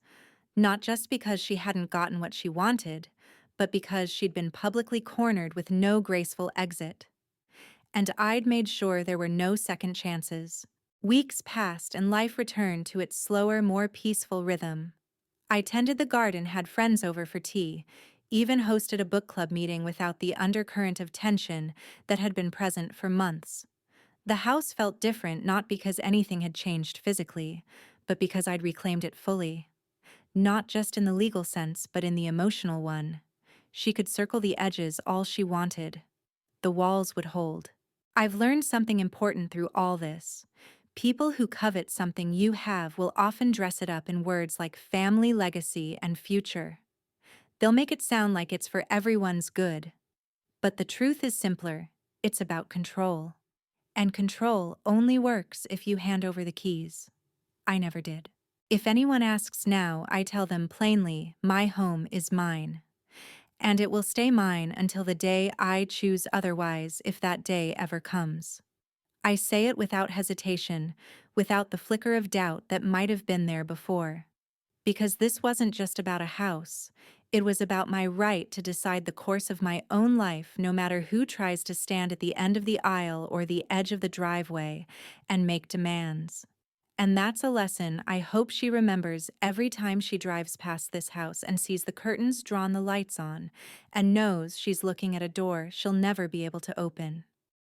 not just because she hadn't gotten what she wanted, but because she'd been publicly cornered with no graceful exit. And I'd made sure there were no second chances. Weeks passed and life returned to its slower, more peaceful rhythm. I tended the garden, had friends over for tea, even hosted a book club meeting without the undercurrent of tension that had been present for months. The house felt different, not because anything had changed physically, but because I'd reclaimed it fully. Not just in the legal sense, but in the emotional one. She could circle the edges all she wanted. The walls would hold. I've learned something important through all this. People who covet something you have will often dress it up in words like family, legacy, and future. They'll make it sound like it's for everyone's good. But the truth is simpler. It's about control. And control only works if you hand over the keys. I never did. If anyone asks now, I tell them plainly, my home is mine. And it will stay mine until the day I choose otherwise, if that day ever comes. I say it without hesitation, without the flicker of doubt that might have been there before. Because this wasn't just about a house, it was about my right to decide the course of my own life, no matter who tries to stand at the end of the aisle or the edge of the driveway and make demands. And that's a lesson I hope she remembers every time she drives past this house and sees the curtains drawn, the lights on, and knows she's looking at a door she'll never be able to open.